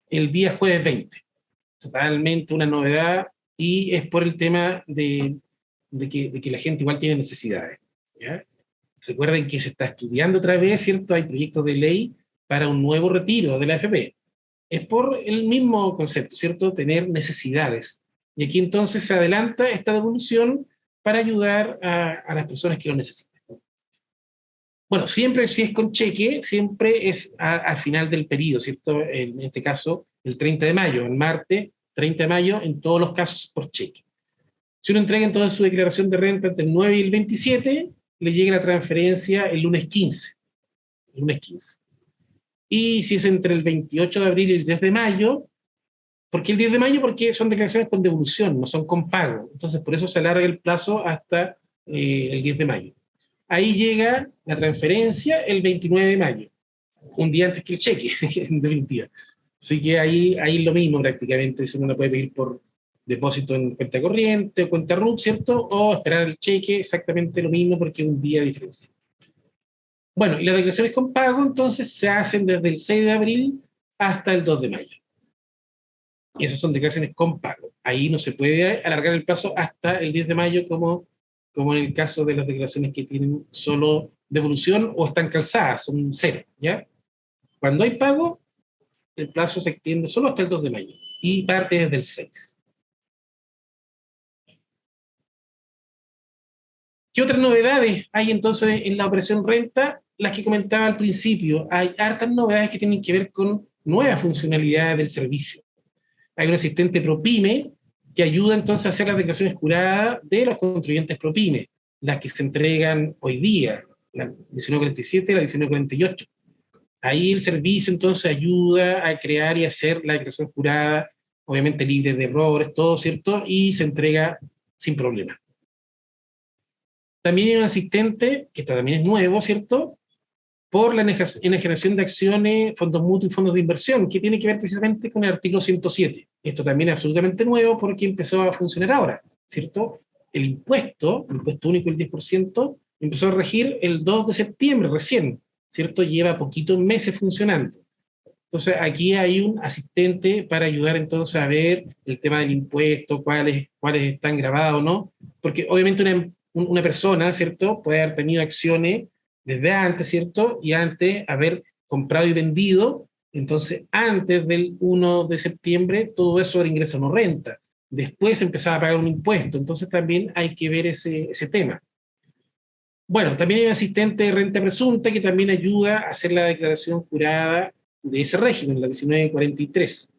El día jueves 20. Totalmente una novedad, y es por el tema de que la gente igual tiene necesidades, ¿ya? Recuerden que se está estudiando otra vez, ¿cierto? Hay proyectos de ley para un nuevo retiro de la AFP. Es por el mismo concepto, ¿cierto? Tener necesidades. Y aquí entonces se adelanta esta devolución para ayudar a las personas que lo necesiten. Bueno, siempre si es con cheque, siempre es al final del periodo, ¿cierto? En este caso, el 30 de mayo, el martes 30 de mayo, en todos los casos por cheque. Si uno entrega entonces su declaración de renta entre el 9 y el 27, le llega la transferencia el lunes 15. El lunes 15. Y si es entre el 28 de abril y el 10 de mayo, ¿por qué el 10 de mayo? Porque son declaraciones con devolución, no son con pago. Entonces, por eso se alarga el plazo hasta el 10 de mayo. Ahí llega la transferencia el 29 de mayo, un día antes que el cheque, en definitiva. Así que ahí lo mismo prácticamente, si uno lo puede pedir por depósito en cuenta corriente o cuenta RUT, ¿cierto? O esperar el cheque, exactamente lo mismo porque es un día de diferencia. Bueno, y las declaraciones con pago entonces se hacen desde el 6 de abril hasta el 2 de mayo. Y esas son declaraciones con pago. Ahí no se puede alargar el plazo hasta el 10 de mayo como en el caso de las declaraciones que tienen solo devolución o están calzadas, son cero, ¿ya? Cuando hay pago, el plazo se extiende solo hasta el 2 de mayo y parte desde el 6. ¿Qué otras novedades hay entonces en la operación renta? Las que comentaba al principio. Hay hartas novedades que tienen que ver con nuevas funcionalidades del servicio. Hay un asistente ProPyme que ayuda entonces a hacer las declaraciones juradas de los contribuyentes ProPyme, las que se entregan hoy día, la 1947 y la 1948. Ahí el servicio entonces ayuda a crear y hacer la declaración jurada, obviamente libre de errores, todo, ¿cierto? Y se entrega sin problema. También hay un asistente, que también es nuevo, ¿cierto? Por la enajenación de acciones, fondos mutuos y fondos de inversión, que tiene que ver precisamente con el artículo 107. Esto también es absolutamente nuevo porque empezó a funcionar ahora, ¿cierto? El impuesto único del 10%, empezó a regir el 2 de septiembre recién, ¿cierto? Lleva poquitos meses funcionando. Entonces, aquí hay un asistente para ayudar entonces a ver el tema del impuesto, cuáles están grabados o no, porque obviamente una persona, ¿cierto?, puede haber tenido acciones desde antes, ¿cierto?, y antes haber comprado y vendido, entonces antes del 1 de septiembre todo eso era ingreso no renta, después empezaba a pagar un impuesto, entonces también hay que ver ese tema. Bueno, también hay un asistente de renta presunta que también ayuda a hacer la declaración jurada de ese régimen, la 1943.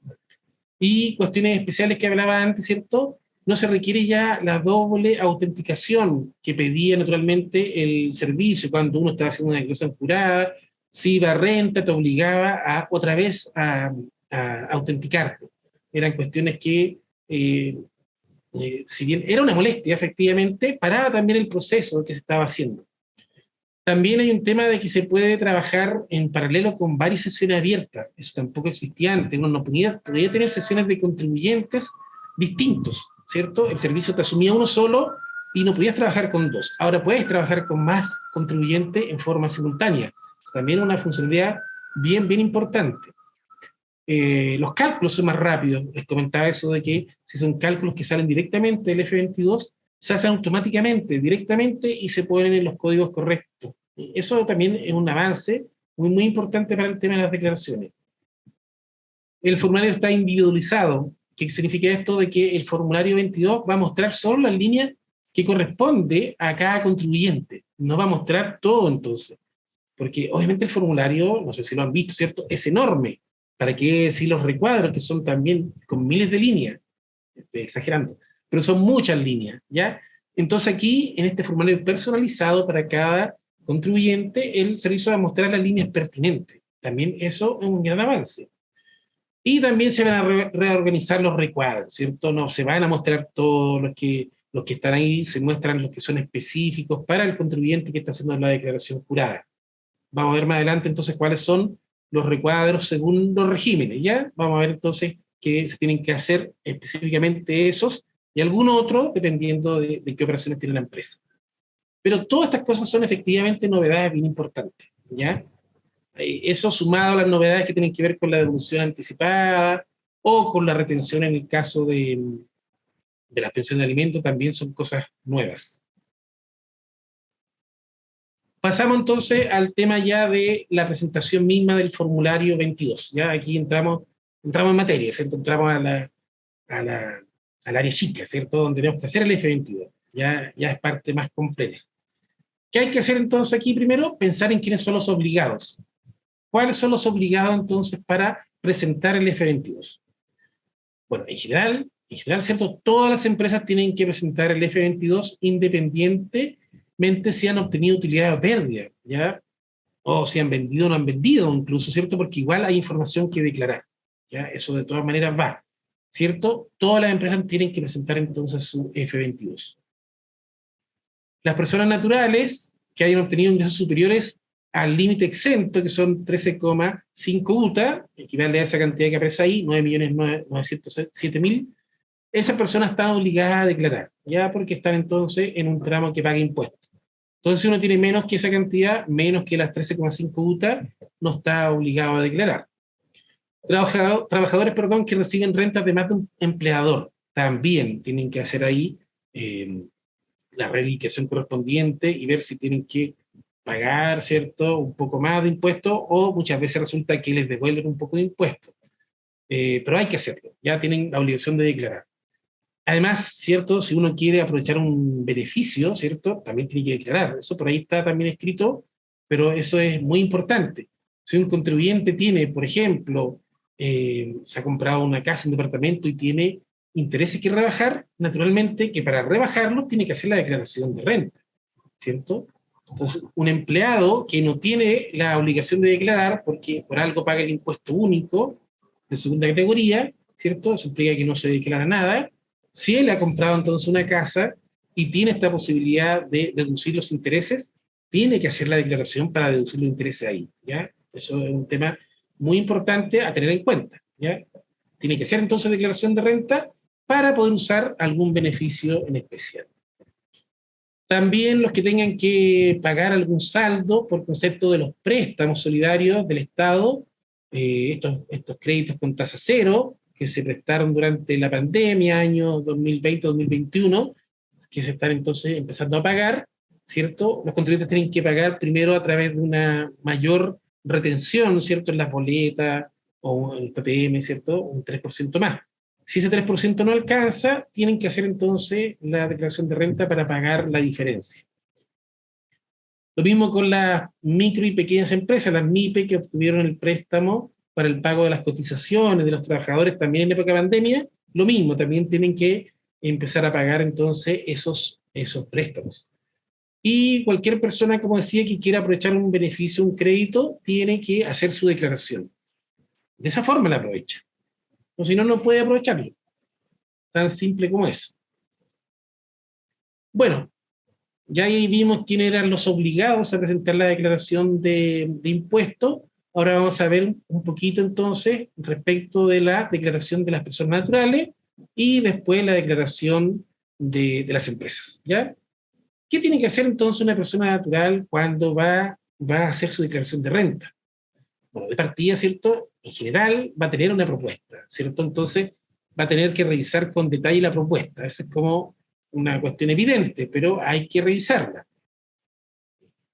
Y cuestiones especiales que hablaba antes, ¿cierto? No se requiere ya la doble autenticación que pedía naturalmente el servicio cuando uno estaba haciendo una declaración jurada. Si iba a renta, te obligaba a otra vez a autenticarte. Eran cuestiones que, si bien era una molestia, efectivamente, paraba también el proceso que se estaba haciendo. También hay un tema de que se puede trabajar en paralelo con varias sesiones abiertas. Eso tampoco existía antes. Uno no podía tener sesiones de contribuyentes distintos, ¿cierto? El servicio te asumía uno solo y no podías trabajar con dos. Ahora puedes trabajar con más contribuyentes en forma simultánea. Es también una funcionalidad bien importante. Los cálculos son más rápidos. Les comentaba eso de que si son cálculos que salen directamente del F22, se hacen automáticamente, directamente, y se ponen en los códigos correctos. Eso también es un avance muy importante para el tema de las declaraciones. El formulario está individualizado. ¿Qué significa esto? De que el formulario 22 va a mostrar solo las líneas que corresponde a cada contribuyente. No va a mostrar todo entonces. Porque obviamente el formulario, no sé si lo han visto, ¿cierto?, es enorme. ¿Para qué decir los recuadros, que son también con miles de líneas? Estoy exagerando, pero son muchas líneas, ¿ya? Entonces aquí, en este formulario personalizado para cada contribuyente, el servicio va a mostrar las líneas pertinentes. También eso es un gran avance. Y también se van a reorganizar los recuadros, ¿cierto? No se van a mostrar todos los que están ahí, se muestran los que son específicos para el contribuyente que está haciendo la declaración jurada. Vamos a ver más adelante entonces cuáles son los recuadros según los regímenes, ¿ya? Vamos a ver entonces que se tienen que hacer específicamente esos y algún otro, dependiendo de qué operaciones tiene la empresa. Pero todas estas cosas son efectivamente novedades bien importantes, ¿ya? Eso sumado a las novedades que tienen que ver con la devolución anticipada o con la retención en el caso de las pensiones de alimentos, también son cosas nuevas. Pasamos entonces al tema ya de la presentación misma del formulario 22. Ya aquí entramos en materia, ¿cierto? Entramos al área chica, ¿cierto? Donde tenemos que hacer el F22. Ya es parte más compleja. ¿Qué hay que hacer entonces aquí primero? Pensar en quiénes son los obligados. ¿Cuáles son los obligados entonces para presentar el F22? Bueno, en general, ¿cierto? Todas las empresas tienen que presentar el F22 independientemente si han obtenido utilidad o pérdida, ¿ya? O si han vendido o no han vendido incluso, ¿cierto? Porque igual hay información que declarar, ¿ya? Eso de todas maneras va, ¿cierto? Todas las empresas tienen que presentar entonces su F22. Las personas naturales que hayan obtenido ingresos superiores al límite exento, que son 13,5 UTA, equivale a esa cantidad que aparece ahí, 9.907.000, esas personas están obligadas a declarar, ya porque están entonces en un tramo que paga impuestos. Entonces, si uno tiene menos que esa cantidad, menos que las 13,5 UTA, no está obligado a declarar. Trabajadores, que reciben rentas de más de un empleador, también tienen que hacer ahí la reliquiación correspondiente y ver si tienen que pagar, ¿cierto?, un poco más de impuestos, o muchas veces resulta que les devuelven un poco de impuestos. Pero hay que hacerlo, ya tienen la obligación de declarar. Además, ¿cierto?, si uno quiere aprovechar un beneficio, ¿cierto?, también tiene que declarar. Eso por ahí está también escrito, pero eso es muy importante. Si un contribuyente tiene, por ejemplo, se ha comprado una casa, un departamento y tiene intereses que rebajar, naturalmente que para rebajarlo tiene que hacer la declaración de renta, ¿cierto? Entonces, un empleado que no tiene la obligación de declarar, porque por algo paga el impuesto único de segunda categoría, ¿cierto? Eso implica que no se declara nada. Si él ha comprado entonces una casa y tiene esta posibilidad de deducir los intereses, tiene que hacer la declaración para deducir los intereses ahí, ¿ya? Eso es un tema muy importante a tener en cuenta, ¿ya? Tiene que hacer entonces declaración de renta para poder usar algún beneficio en especial. También los que tengan que pagar algún saldo por concepto de los préstamos solidarios del Estado, estos créditos con tasa cero, que se prestaron durante la pandemia, año 2020-2021, que se están entonces empezando a pagar, ¿cierto? Los contribuyentes tienen que pagar primero a través de una mayor retención, ¿cierto?, en las boletas o en el PPM, ¿cierto?, un 3% más. Si ese 3% no alcanza, tienen que hacer entonces la declaración de renta para pagar la diferencia. Lo mismo con las micro y pequeñas empresas, las MIPE, que obtuvieron el préstamo para el pago de las cotizaciones de los trabajadores también en época de pandemia, lo mismo, también tienen que empezar a pagar entonces esos préstamos. Y cualquier persona, como decía, que quiera aprovechar un beneficio, un crédito, tiene que hacer su declaración. De esa forma la aprovecha. O si no, no puede aprovecharlo. Tan simple como es. Bueno, ya ahí vimos quiénes eran los obligados a presentar la declaración de impuestos. Ahora vamos a ver un poquito entonces respecto de la declaración de las personas naturales y después la declaración de las empresas, ¿ya? ¿Qué tiene que hacer entonces una persona natural cuando va a hacer su declaración de renta? Bueno, de partida, ¿cierto? En general va a tener una propuesta, ¿cierto? Entonces va a tener que revisar con detalle la propuesta. Esa es como una cuestión evidente, pero hay que revisarla.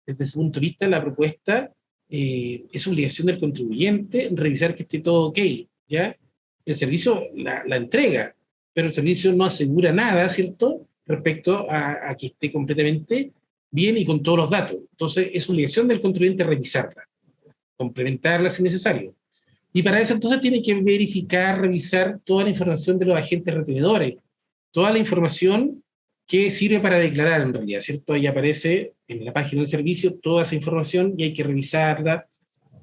Desde ese punto de vista, la propuesta es obligación del contribuyente revisar que esté todo ok, ¿ya? El servicio la entrega, pero el servicio no asegura nada, ¿cierto?, respecto a que esté completamente bien y con todos los datos. Entonces, es obligación del contribuyente revisarla, complementarla si necesario. Y para eso entonces tiene que verificar, revisar toda la información de los agentes retenedores, toda la información que sirve para declarar en realidad, ¿cierto? Ahí aparece en la página del servicio toda esa información y hay que revisarla.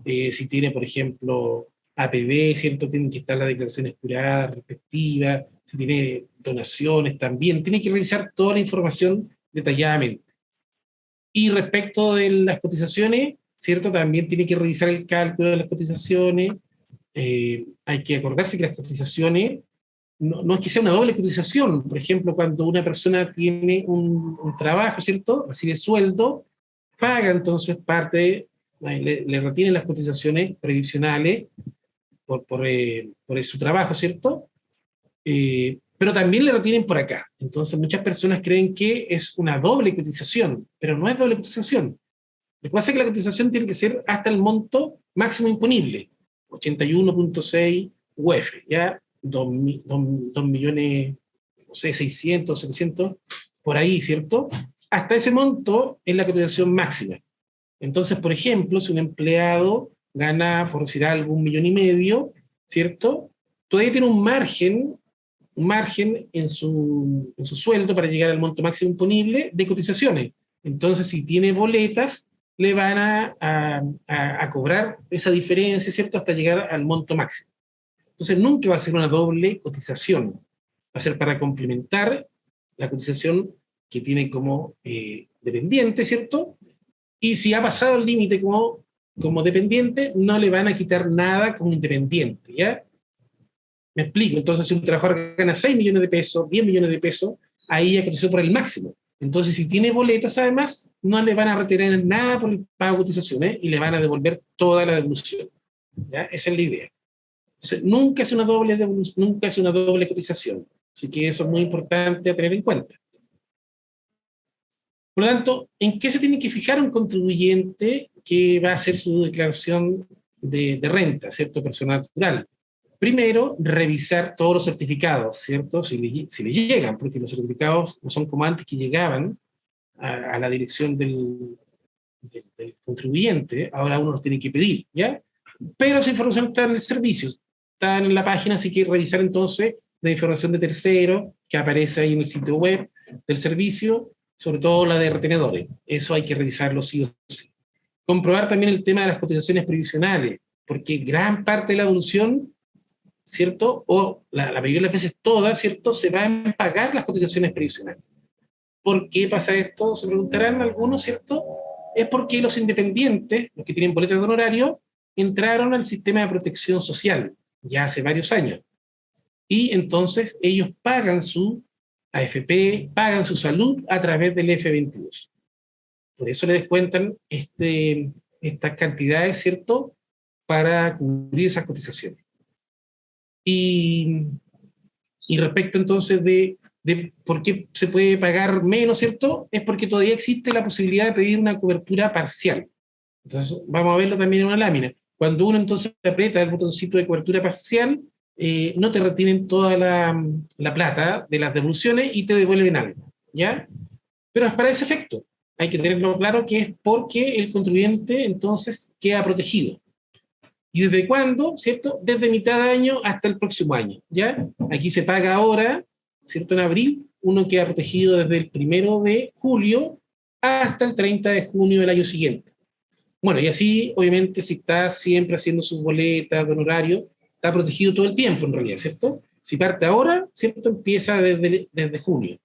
Si tiene, por ejemplo, APB, ¿cierto? Tienen que estar las declaraciones juradas respectivas. Si tiene donaciones también, tiene que revisar toda la información detalladamente. Y respecto de las cotizaciones, ¿cierto? También tiene que revisar el cálculo de las cotizaciones. Hay que acordarse que las cotizaciones no es que sea una doble cotización. Por ejemplo, cuando una persona tiene un trabajo, ¿cierto?, recibe sueldo, paga entonces parte, le retienen las cotizaciones previsionales por su trabajo, ¿cierto? Pero también le retienen por acá. Entonces muchas personas creen que es una doble cotización, pero no es doble cotización. Lo que pasa es que la cotización tiene que ser hasta el monto máximo imponible, 81.6 UF, ¿ya? 2 millones, no sé, 600, 700, por ahí, ¿cierto? Hasta ese monto es la cotización máxima. Entonces, por ejemplo, si un empleado gana, por decir algo, 1,5 millones, ¿cierto? Todavía tiene un margen en su sueldo para llegar al monto máximo imponible de cotizaciones. Entonces, si tiene boletas, le van a cobrar esa diferencia, ¿cierto?, hasta llegar al monto máximo. Entonces, nunca va a ser una doble cotización. Va a ser para complementar la cotización que tiene como dependiente, ¿cierto? Y si ha pasado el límite como dependiente, no le van a quitar nada como independiente, ¿ya? Me explico. Entonces, si un trabajador gana 6 millones de pesos, 10 millones de pesos, ahí ya cotizó por el máximo. Entonces, si tiene boletas, además, no le van a retener nada por el pago de cotizaciones y le van a devolver toda la devolución, ¿ya? Esa es la idea. Entonces, nunca es una doble cotización. Así que eso es muy importante a tener en cuenta. Por lo tanto, ¿en qué se tiene que fijar un contribuyente que va a hacer su declaración de renta, ¿cierto?, persona natural? Primero, revisar todos los certificados, ¿cierto?, si le llegan, porque los certificados no son como antes que llegaban a la dirección del contribuyente, ahora uno los tiene que pedir, ¿ya? Pero esa información está en el servicio, está en la página, así que revisar entonces la información de tercero que aparece ahí en el sitio web del servicio, sobre todo la de retenedores. Eso hay que revisarlo sí o sí. Comprobar también el tema de las cotizaciones previsionales, porque gran parte de la evolución, ¿cierto? O la mayoría de las veces todas, ¿cierto? Se van a pagar las cotizaciones previsionales. ¿Por qué pasa esto? Se preguntarán algunos, ¿cierto? Es porque los independientes, los que tienen boletas de honorario, entraron al sistema de protección social ya hace varios años. Y entonces ellos pagan su AFP, pagan su salud a través del F22. Por eso le descuentan estas cantidades, ¿cierto?, para cubrir esas cotizaciones. Y respecto entonces de por qué se puede pagar menos, ¿cierto?, es porque todavía existe la posibilidad de pedir una cobertura parcial. Entonces vamos a verlo también en una lámina. Cuando uno entonces aprieta el botoncito de cobertura parcial, no te retienen toda la plata de las devoluciones y te devuelven algo, ¿ya? Pero es para ese efecto. Hay que tenerlo claro que es porque el contribuyente entonces queda protegido. ¿Y desde cuándo? ¿Cierto? Desde mitad de año hasta el próximo año, ¿ya? Aquí se paga ahora, ¿cierto? En abril, uno queda protegido desde el 1 de julio hasta el 30 de junio del año siguiente. Bueno, y así, obviamente, si está siempre haciendo sus boletas de honorario, está protegido todo el tiempo, en realidad, ¿cierto? Si parte ahora, ¿cierto? Empieza desde junio.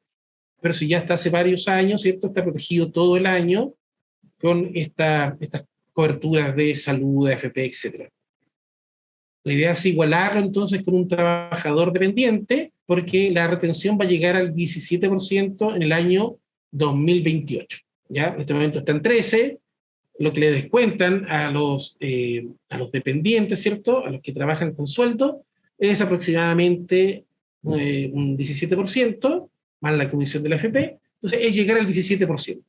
Pero si ya está hace varios años, ¿cierto? Está protegido todo el año con estas coberturas de salud, de AFP, etc. La idea es igualarlo entonces con un trabajador dependiente, porque la retención va a llegar al 17% en el año 2028. ¿Ya? En este momento está en 13%, lo que le descuentan a los dependientes, ¿cierto?, a los que trabajan con sueldo, es aproximadamente un 17%, más la comisión de la AFP, entonces es llegar al 17%.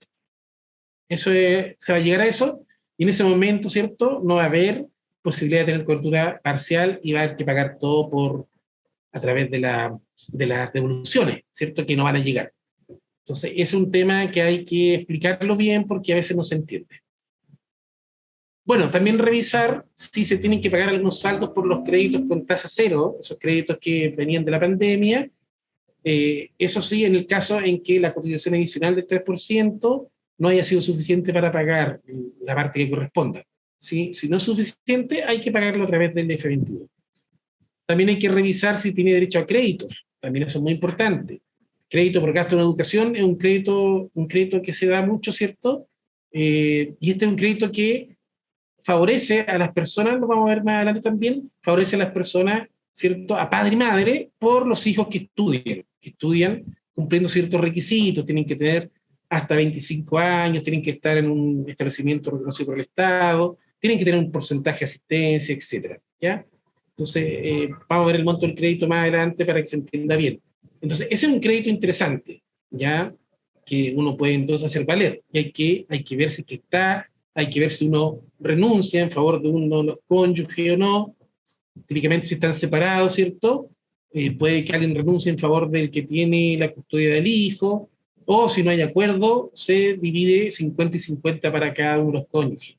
Se va a llegar a eso, y en ese momento, ¿cierto?, no va a haber posibilidad de tener cobertura parcial y va a haber que pagar todo a través de las devoluciones, ¿cierto?, que no van a llegar. Entonces, es un tema que hay que explicarlo bien porque a veces no se entiende. Bueno, también revisar si se tienen que pagar algunos saldos por los créditos con tasa cero, esos créditos que venían de la pandemia. Eso sí, en el caso en que la cotización adicional del 3% no haya sido suficiente para pagar la parte que corresponda. ¿Sí? Si no es suficiente, hay que pagarlo a través del F22. También hay que revisar si tiene derecho a créditos. También eso es muy importante. Crédito por gasto en educación es un crédito que se da mucho, ¿cierto? Y este es un crédito que favorece a las personas, lo vamos a ver más adelante también, favorece a las personas, ¿cierto?, a padre y madre por los hijos que estudian cumpliendo ciertos requisitos, tienen que tener hasta 25 años, tienen que estar en un establecimiento reconocido por el Estado, tienen que tener un porcentaje de asistencia, etc. ¿Ya? Entonces, vamos a ver el monto del crédito más adelante para que se entienda bien. Entonces, ese es un crédito interesante, ¿ya?, que uno puede entonces hacer valer, y hay que ver si que está, hay que ver si uno renuncia en favor de uno de los cónyuges o no. Típicamente si están separados, ¿cierto? Puede que alguien renuncie en favor del que tiene la custodia del hijo, o si no hay acuerdo, se divide 50 y 50 para cada uno de los cónyuges.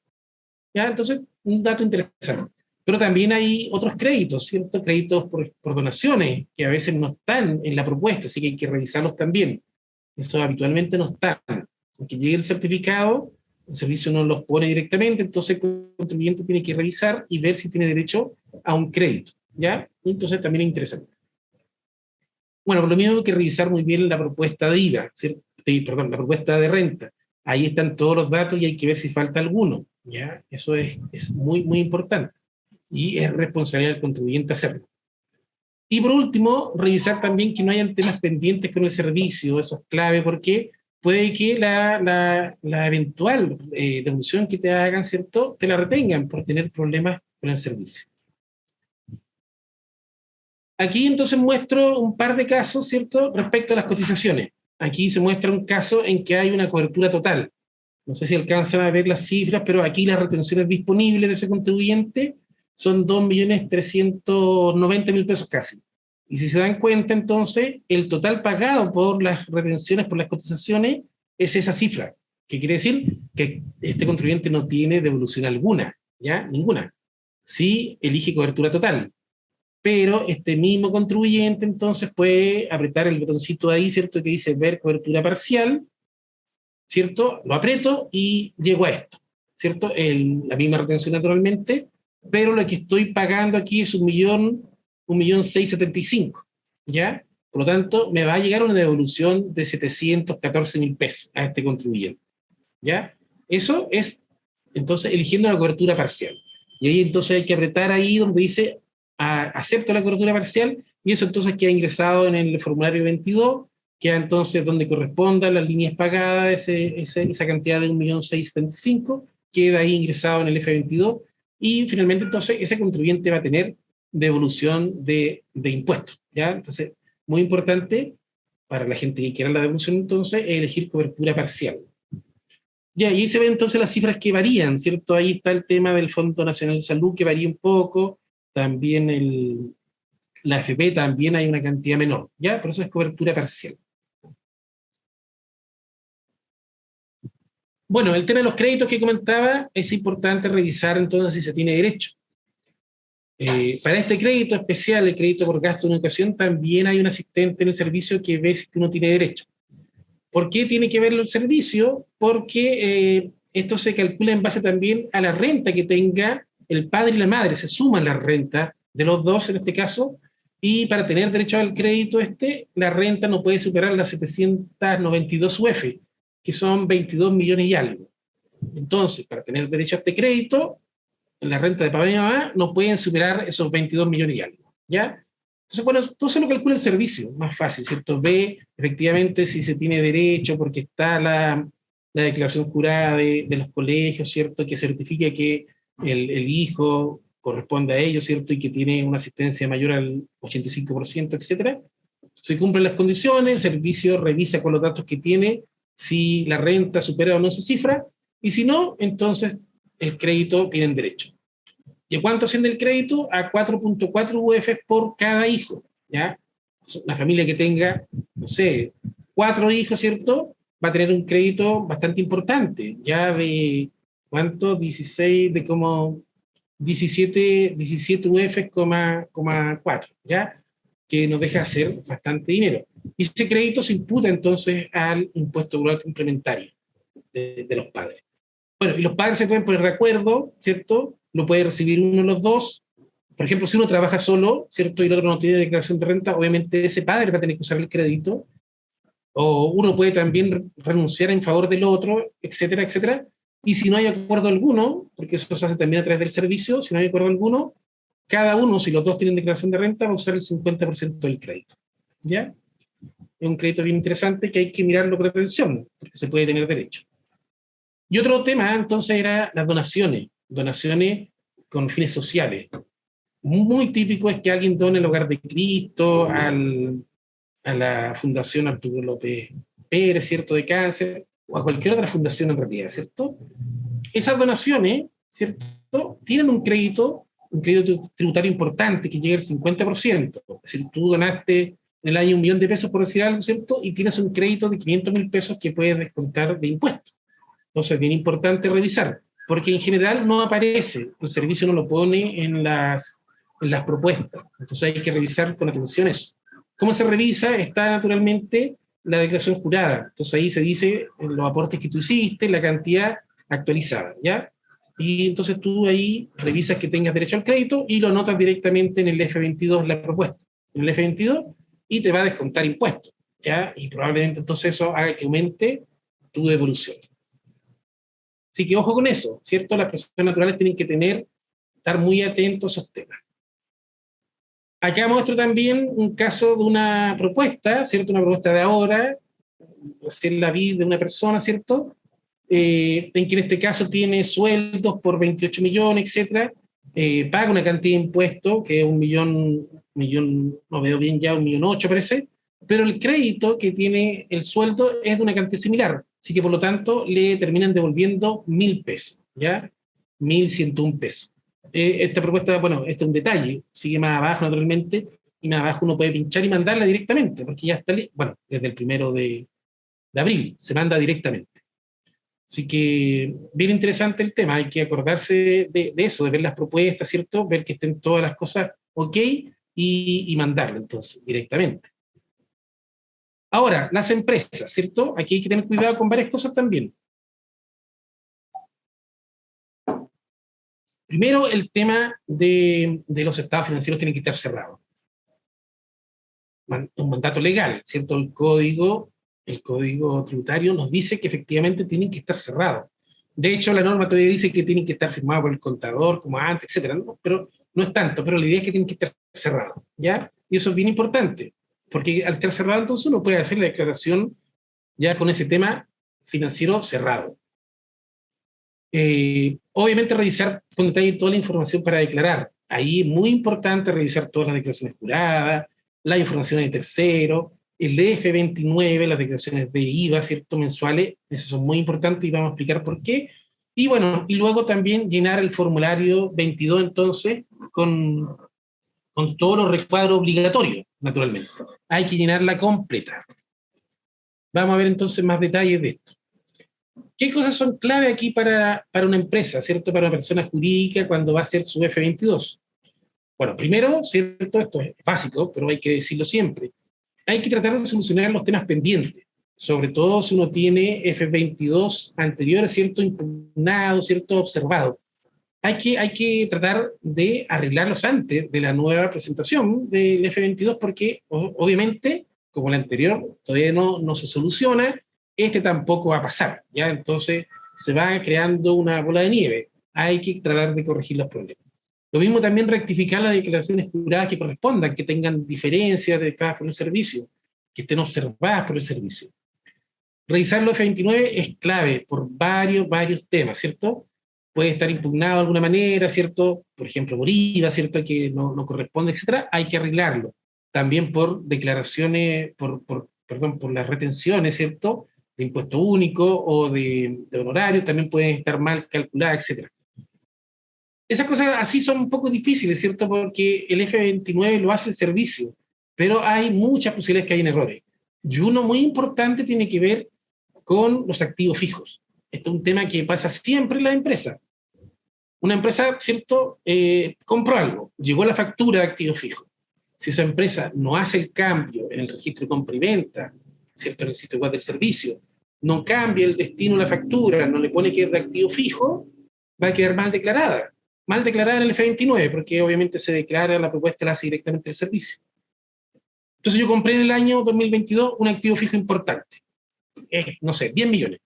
¿Ya? Entonces, un dato interesante. Pero también hay otros créditos, ¿cierto? Créditos por donaciones, que a veces no están en la propuesta, así que hay que revisarlos también. Eso habitualmente no están. Aunque llegue el certificado, el servicio no los pone directamente, entonces el contribuyente tiene que revisar y ver si tiene derecho a un crédito, ¿ya? Entonces también es interesante. Bueno, por lo mismo hay que revisar muy bien la propuesta de IVA, ¿cierto? La propuesta de renta. Ahí están todos los datos y hay que ver si falta alguno, ¿ya? Eso es muy, muy importante. Y es responsabilidad del contribuyente hacerlo. Y por último, revisar también que no hayan temas pendientes con el servicio, eso es clave porque puede que la eventual devolución que te hagan, ¿cierto?, te la retengan por tener problemas con el servicio. Aquí entonces muestro un par de casos, ¿cierto?, respecto a las cotizaciones. Aquí se muestra un caso en que hay una cobertura total. No sé si alcanzan a ver las cifras, pero aquí las retenciones disponibles de ese contribuyente son 2.390.000 pesos casi. Y si se dan cuenta, entonces, el total pagado por las retenciones, por las cotizaciones, es esa cifra. ¿Qué quiere decir? Que este contribuyente no tiene devolución alguna, ¿ya? Ninguna. Sí elige cobertura total. Pero este mismo contribuyente, entonces, puede apretar el botoncito ahí, ¿cierto?, que dice ver cobertura parcial, ¿cierto? Lo aprieto y llego a esto, ¿cierto? La misma retención naturalmente, pero lo que estoy pagando aquí es 1.675.000, ¿ya? Por lo tanto, me va a llegar una devolución de 714.000 pesos a este contribuyente, ¿ya? Eso es, entonces, eligiendo la cobertura parcial. Y ahí entonces hay que apretar ahí donde dice acepto la cobertura parcial, y eso entonces queda ingresado en el formulario 22, queda entonces donde corresponda las líneas pagadas, esa cantidad de 1.675.000, queda ahí ingresado en el F22, y finalmente entonces ese contribuyente va a tener devolución de impuestos, ¿ya? Entonces, muy importante para la gente que quiera la devolución entonces, es elegir cobertura parcial. Ya, y ahí se ven entonces las cifras que varían, ¿cierto? Ahí está el tema del Fondo Nacional de Salud, que varía un poco, también la AFP también hay una cantidad menor, ¿ya? Por eso es cobertura parcial. Bueno, el tema de los créditos que comentaba, es importante revisar entonces si se tiene derecho. Para este crédito especial, el crédito por gasto en educación, también hay un asistente en el servicio que ve si uno tiene derecho. ¿Por qué tiene que verlo el servicio? Porque esto se calcula en base también a la renta que tenga el padre y la madre. Se suman las rentas de los dos en este caso, y para tener derecho al crédito la renta no puede superar las 792 UF, que son 22 millones y algo. Entonces, para tener derecho a este crédito, la renta de papá y mamá no pueden superar esos 22 millones y algo, ¿ya? Entonces, bueno, todo eso lo calcula el servicio, más fácil, ¿cierto? Ve efectivamente si se tiene derecho, porque está la declaración jurada de los colegios, ¿cierto? Que certifica que el hijo corresponde a ellos, ¿cierto? Y que tiene una asistencia mayor al 85%, etcétera. Se cumplen las condiciones, el servicio revisa con los datos que tiene si la renta supera o no esa cifra, y si no, entonces el crédito tienen derecho. ¿Y a cuánto asciende el crédito? A 4.4 UF por cada hijo, ¿ya? La familia que tenga, no sé, 4 hijos, ¿cierto? Va a tener un crédito bastante importante, ya de, ¿cuánto? 16, de como 17 UF, 4, ¿ya? Que nos deja hacer bastante dinero. Y ese crédito se imputa entonces al impuesto global complementario de los padres. Bueno, y los padres se pueden poner de acuerdo, ¿cierto? Lo puede recibir uno de los dos. Por ejemplo, si uno trabaja solo, ¿cierto? Y el otro no tiene declaración de renta, obviamente ese padre va a tener que usar el crédito. O uno puede también renunciar en favor del otro, etcétera, etcétera. Y si no hay acuerdo alguno, porque eso se hace también a través del servicio, si no hay acuerdo alguno, cada uno, si los dos tienen declaración de renta, va a usar el 50% del crédito, ¿ya? Es un crédito bien interesante que hay que mirarlo con atención, porque se puede tener derecho. Y otro tema, entonces, era las donaciones con fines sociales. Muy típico es que alguien done el Hogar de Cristo, a la Fundación Arturo López Pérez, ¿cierto?, de cáncer, o a cualquier otra fundación en realidad, ¿cierto? Esas donaciones, ¿cierto?, tienen un crédito tributario importante que llega al 50%. Es decir, tú donaste en el año 1.000.000 de pesos, por decir algo, ¿cierto?, y tienes un crédito de 500.000 pesos que puedes descontar de impuestos. Entonces, es bien importante revisar, porque en general no aparece, el servicio no lo pone en las propuestas. Entonces hay que revisar con atención eso. ¿Cómo se revisa? Está naturalmente la declaración jurada. Entonces ahí se dice los aportes que tú hiciste, la cantidad actualizada, ¿ya? Y entonces tú ahí revisas que tengas derecho al crédito y lo anotas directamente en el F22, la propuesta, en el F22, y te va a descontar impuestos, ¿ya? Y probablemente entonces eso haga que aumente tu devolución. Así que ojo con eso, ¿cierto? Las personas naturales tienen que estar muy atentos a esos temas. Acá muestro también un caso de una propuesta, ¿cierto? Una propuesta de ahora, recién la vi de una persona, ¿cierto? En que en este caso tiene sueldos por 28 millones, etcétera, paga una cantidad de impuestos, que es 1.000.000, no veo bien ya, 1.800.000 parece, pero el crédito que tiene el sueldo es de una cantidad similar, así que por lo tanto le terminan devolviendo 1.000 pesos, ¿ya? 1.101 pesos. Esta propuesta, bueno, este es un detalle, sigue más abajo naturalmente, y más abajo uno puede pinchar y mandarla directamente, porque ya está, bueno, desde el 1 de abril se manda directamente. Así que bien interesante el tema, hay que acordarse de eso, de ver las propuestas, ¿cierto? Ver que estén todas las cosas ok y mandarlo entonces directamente. Ahora, las empresas, ¿cierto? Aquí hay que tener cuidado con varias cosas también. Primero, el tema de los estados financieros tienen que estar cerrados. Un mandato legal, ¿cierto? El código tributario nos dice que efectivamente tienen que estar cerrados. De hecho, la norma todavía dice que tienen que estar firmados por el contador, como antes, etcétera, ¿no? Pero no es tanto, pero la idea es que tienen que estar cerrados, ¿ya? Y eso es bien importante, porque al estar cerrado, entonces uno puede hacer la declaración ya con ese tema financiero cerrado. Obviamente revisar con detalle toda la información para declarar. Ahí es muy importante revisar todas las declaraciones juradas, las informaciones de terceros, el DF29, las declaraciones de IVA, ¿cierto? Mensuales, esas son muy importantes y vamos a explicar por qué. Y bueno, y luego también llenar el formulario 22 entonces con todos los recuadros obligatorios, naturalmente. Hay que llenarla completa. Vamos a ver entonces más detalles de esto. ¿Qué cosas son clave aquí para una empresa, ¿cierto? Para una persona jurídica cuando va a hacer su F22. Bueno, primero, ¿cierto? Esto es básico, pero hay que decirlo siempre. Hay que tratar de solucionar los temas pendientes, sobre todo si uno tiene F22 anteriores, ¿cierto? Impugnados, ¿cierto? Observados. Hay que tratar de arreglarlos antes de la nueva presentación del F22 porque, obviamente, como el anterior todavía no se soluciona, este tampoco va a pasar, ¿ya? Entonces se va creando una bola de nieve. Hay que tratar de corregir los problemas. Lo mismo también rectificar las declaraciones juradas que correspondan, que tengan diferencias dedicadas por el servicio, que estén observadas por el servicio. Revisar los F29 es clave por varios temas, ¿cierto? Puede estar impugnado de alguna manera, ¿cierto? Por ejemplo, por IVA, ¿cierto? Que no corresponde, etcétera. Hay que arreglarlo. También por declaraciones, por las retenciones, ¿cierto? De impuesto único o de honorarios, también pueden estar mal calculadas, etcétera. Esas cosas así son un poco difíciles, ¿cierto? Porque el F29 lo hace el servicio, pero hay muchas posibilidades que hayan errores. Y uno muy importante tiene que ver con los activos fijos. Esto es un tema que pasa siempre en la empresa. Una empresa, ¿cierto? Compró algo, llegó la factura de activos fijos. Si esa empresa no hace el cambio en el registro de compra y venta, ¿cierto? En el sitio web del servicio, no cambia el destino de la factura, no le pone que es de activo fijo, va a quedar mal declarada. Mal declarada en el F29, porque obviamente se declara, la propuesta la hace directamente el servicio. Entonces yo compré en el año 2022 un activo fijo importante, no sé, 10 millones.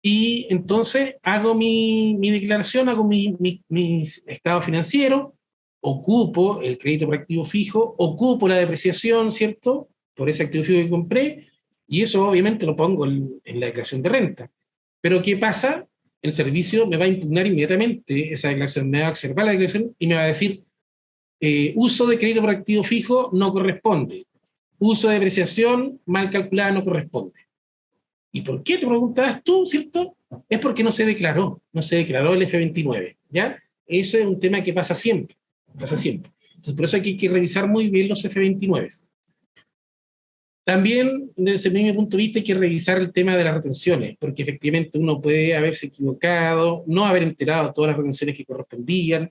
Y entonces hago mi declaración, hago mi estado financiero, ocupo el crédito por activo fijo, ocupo la depreciación, ¿cierto? Por ese activo fijo que compré, y eso obviamente lo pongo en la declaración de renta. Pero ¿qué pasa? El servicio me va a impugnar inmediatamente esa declaración, me va a observar la declaración y me va a decir, uso de crédito por activo fijo no corresponde, uso de depreciación mal calculada no corresponde. ¿Y por qué? Te preguntabas tú, ¿cierto? Es porque no se declaró el F29, ¿ya? Ese es un tema que pasa siempre, Entonces, por eso hay que revisar muy bien los F29. También, desde mi punto de vista, hay que revisar el tema de las retenciones, porque efectivamente uno puede haberse equivocado, no haber enterado todas las retenciones que correspondían,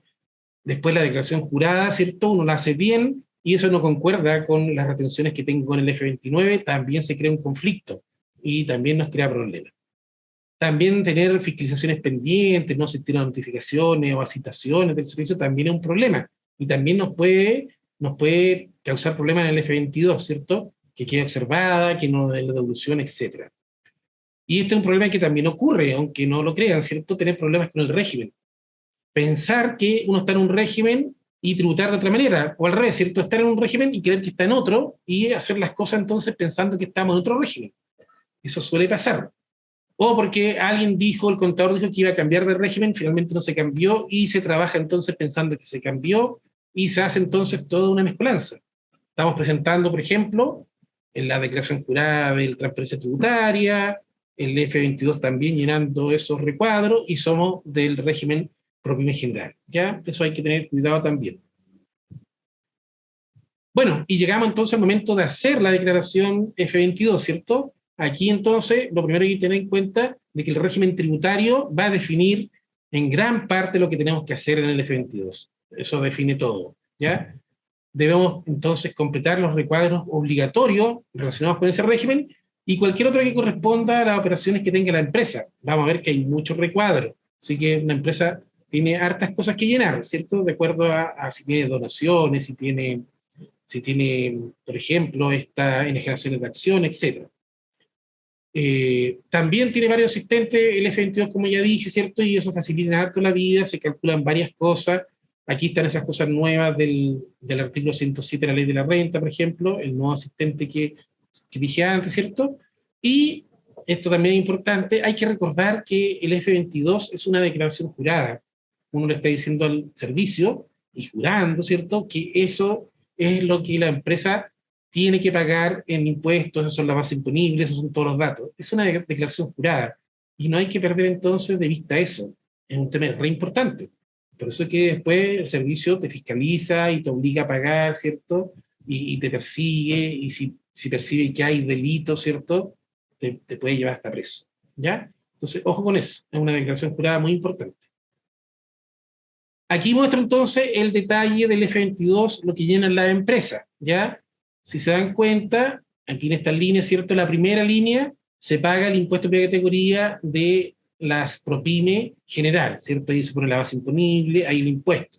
después la declaración jurada, ¿cierto? Uno la hace bien, y eso no concuerda con las retenciones que tengo con el F29, también se crea un conflicto, y también nos crea problemas. También tener fiscalizaciones pendientes, no asistir a notificaciones o a citaciones del servicio, también es un problema, y también nos puede causar problemas en el F22, ¿cierto? Que quede observada, que no dé la devolución, etc. Y este es un problema que también ocurre, aunque no lo crean, ¿cierto? Tener problemas con el régimen. Pensar que uno está en un régimen y tributar de otra manera, o al revés, ¿cierto? Estar en un régimen y creer que está en otro y hacer las cosas entonces pensando que estamos en otro régimen. Eso suele pasar. O porque alguien dijo, el contador dijo que iba a cambiar de régimen, finalmente no se cambió y se trabaja entonces pensando que se cambió y se hace entonces toda una mezcolanza. Estamos presentando, por ejemplo, en la declaración jurada de la transparencia tributaria, el F22 también llenando esos recuadros y somos del régimen propio general. ¿Ya? Eso hay que tener cuidado también. Bueno, y llegamos entonces al momento de hacer la declaración F22, ¿cierto? Aquí entonces lo primero que hay que tener en cuenta es que el régimen tributario va a definir en gran parte lo que tenemos que hacer en el F22. Eso define todo, ¿ya? debemos entonces completar los recuadros obligatorios relacionados con ese régimen y cualquier otro que corresponda a las operaciones que tenga la empresa. Vamos a ver que hay muchos recuadros, así que una empresa tiene hartas cosas que llenar, ¿cierto? De acuerdo a si tiene donaciones, si tiene, por ejemplo, enajenaciones de acción, etc. También tiene varios asistentes el F22, como ya dije, ¿cierto? Y eso facilita harto la vida, se calculan varias cosas. Aquí están esas cosas nuevas del artículo 107 de la Ley de la Renta, por ejemplo, el nuevo asistente que dije antes, ¿cierto? Y esto también es importante, hay que recordar que el F22 es una declaración jurada. Uno le está diciendo al servicio y jurando, ¿cierto?, que eso es lo que la empresa tiene que pagar en impuestos, esas son las bases imponibles, esos son todos los datos. Es una declaración jurada y no hay que perder entonces de vista eso. Es un tema re importante. Por eso es que después el servicio te fiscaliza y te obliga a pagar, ¿cierto? Y te persigue, y si percibe que hay delito, ¿cierto?, te puede llevar hasta preso, ¿ya? Entonces, ojo con eso, es una declaración jurada muy importante. Aquí muestro entonces el detalle del F22, lo que llenan las empresas, ¿ya? Si se dan cuenta, aquí en esta línea, ¿cierto?, la primera línea se paga el impuesto de categoría de las ProPyme general, ¿cierto? Ahí se pone la base imponible, ahí el impuesto.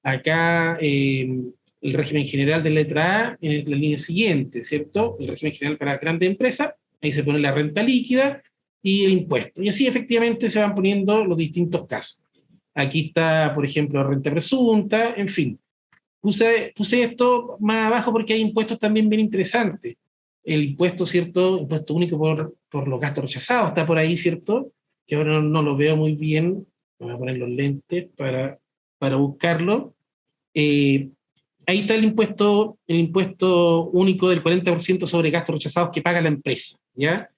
Acá el régimen general de letra A en la línea siguiente, ¿cierto? El régimen general para grandes empresas, ahí se pone la renta líquida y el impuesto. Y así efectivamente se van poniendo los distintos casos. Aquí está, por ejemplo, la renta presunta, en fin. Puse esto más abajo porque hay impuestos también bien interesantes. El impuesto, ¿cierto? Impuesto único por los gastos rechazados, está por ahí, ¿cierto? Que ahora no lo veo muy bien. Voy a poner los lentes para buscarlo. Ahí está el impuesto único del 40% sobre gastos rechazados que paga la empresa, ¿ya?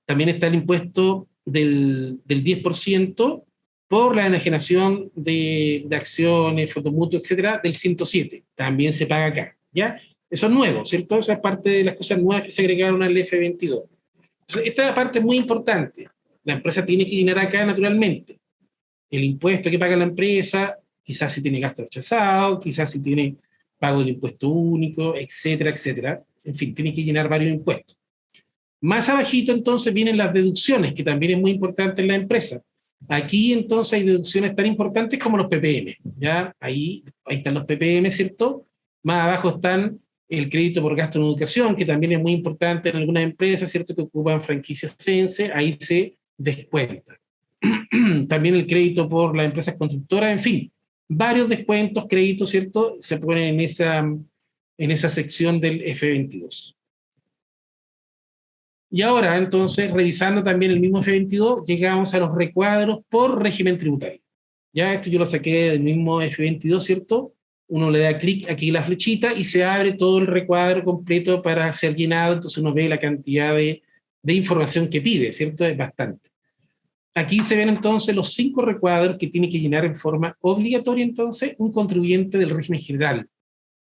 También está el impuesto del 10% por la enajenación de acciones, fotomutuo, etcétera, del 107. También se paga acá, ¿ya? Eso es nuevo, ¿cierto? Esa es parte de las cosas nuevas que se agregaron al F22. Entonces, esta parte es muy importante. La empresa tiene que llenar acá naturalmente el impuesto que paga la empresa, quizás si tiene gasto rechazado, quizás si tiene pago del impuesto único, etcétera, etcétera. En fin, tiene que llenar varios impuestos. Más abajito entonces vienen las deducciones, que también es muy importante en la empresa. Aquí entonces hay deducciones tan importantes como los PPM, ¿ya? Ahí están los PPM, ¿cierto? Más abajo están el crédito por gasto en educación, que también es muy importante en algunas empresas, ¿cierto?, que ocupan franquicias CENSE, ahí se descuenta. También el crédito por las empresas constructoras, en fin, varios descuentos, créditos, ¿cierto?, se ponen en esa sección del F22. Y ahora, entonces, revisando también el mismo F22, llegamos a los recuadros por régimen tributario. Ya esto yo lo saqué del mismo F22, ¿cierto? Uno le da clic aquí en la flechita y se abre todo el recuadro completo para ser llenado, entonces uno ve la cantidad de información que pide, ¿cierto? Es bastante. Aquí se ven entonces los 5 recuadros que tiene que llenar en forma obligatoria entonces un contribuyente del régimen general,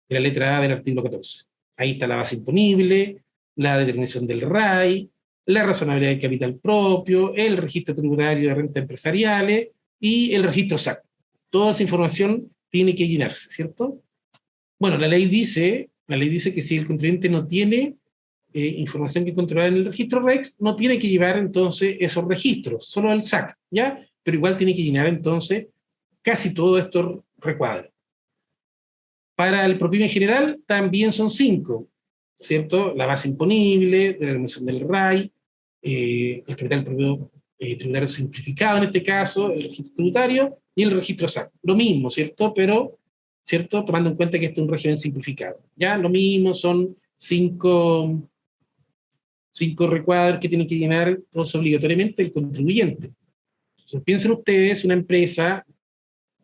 de la letra A del artículo 14. Ahí está la base imponible, la determinación del RAI, la razonabilidad del capital propio, el registro tributario de rentas empresariales y el registro SAC. Toda esa información tiene que llenarse, ¿cierto? Bueno, la ley dice que si el contribuyente no tiene información que controlar en el registro REX, no tiene que llevar entonces esos registros, solo el SAC, ¿ya? Pero igual tiene que llenar entonces casi todos estos recuadros. Para el ProPyme general también son 5, ¿cierto? La base imponible, de la dimensión del RAI, el capital propio tributario simplificado en este caso, el registro tributario y el registro SAC. Lo mismo, ¿cierto? Pero, ¿cierto? Tomando en cuenta que este es un régimen simplificado. Ya lo mismo, son 5 recuadros que tienen que llenar todos obligatoriamente el contribuyente. Entonces, piensen ustedes, una empresa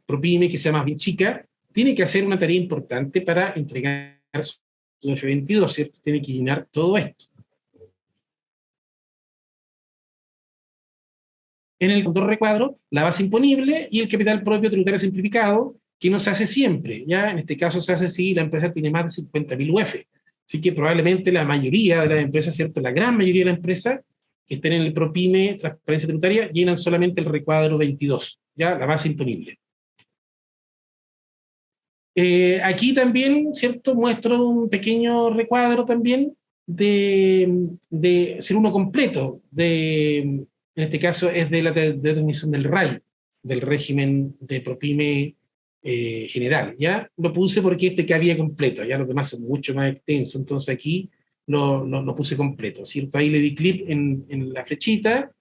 ProPyme que sea más bien chica, tiene que hacer una tarea importante para entregar su F22, ¿cierto? Tiene que llenar todo esto. En el control recuadro, la base imponible y el capital propio tributario simplificado, que no se hace siempre, ¿ya? En este caso se hace si la empresa tiene más de 50.000 UF. Así que probablemente la mayoría de las empresas, ¿cierto? La gran mayoría de las empresas que estén en el ProPyme, transparencia tributaria, llenan solamente el recuadro 22, ¿ya? La base imponible. Aquí también, ¿cierto? Muestro un pequeño recuadro también de ser uno completo, en este caso es de la determinación del RAI, del régimen de PROPYME general, ¿ya? Lo puse porque este cabía completo, ya los demás son mucho más extensos, entonces aquí lo puse completo, ¿cierto? Ahí le di clic en la flechita,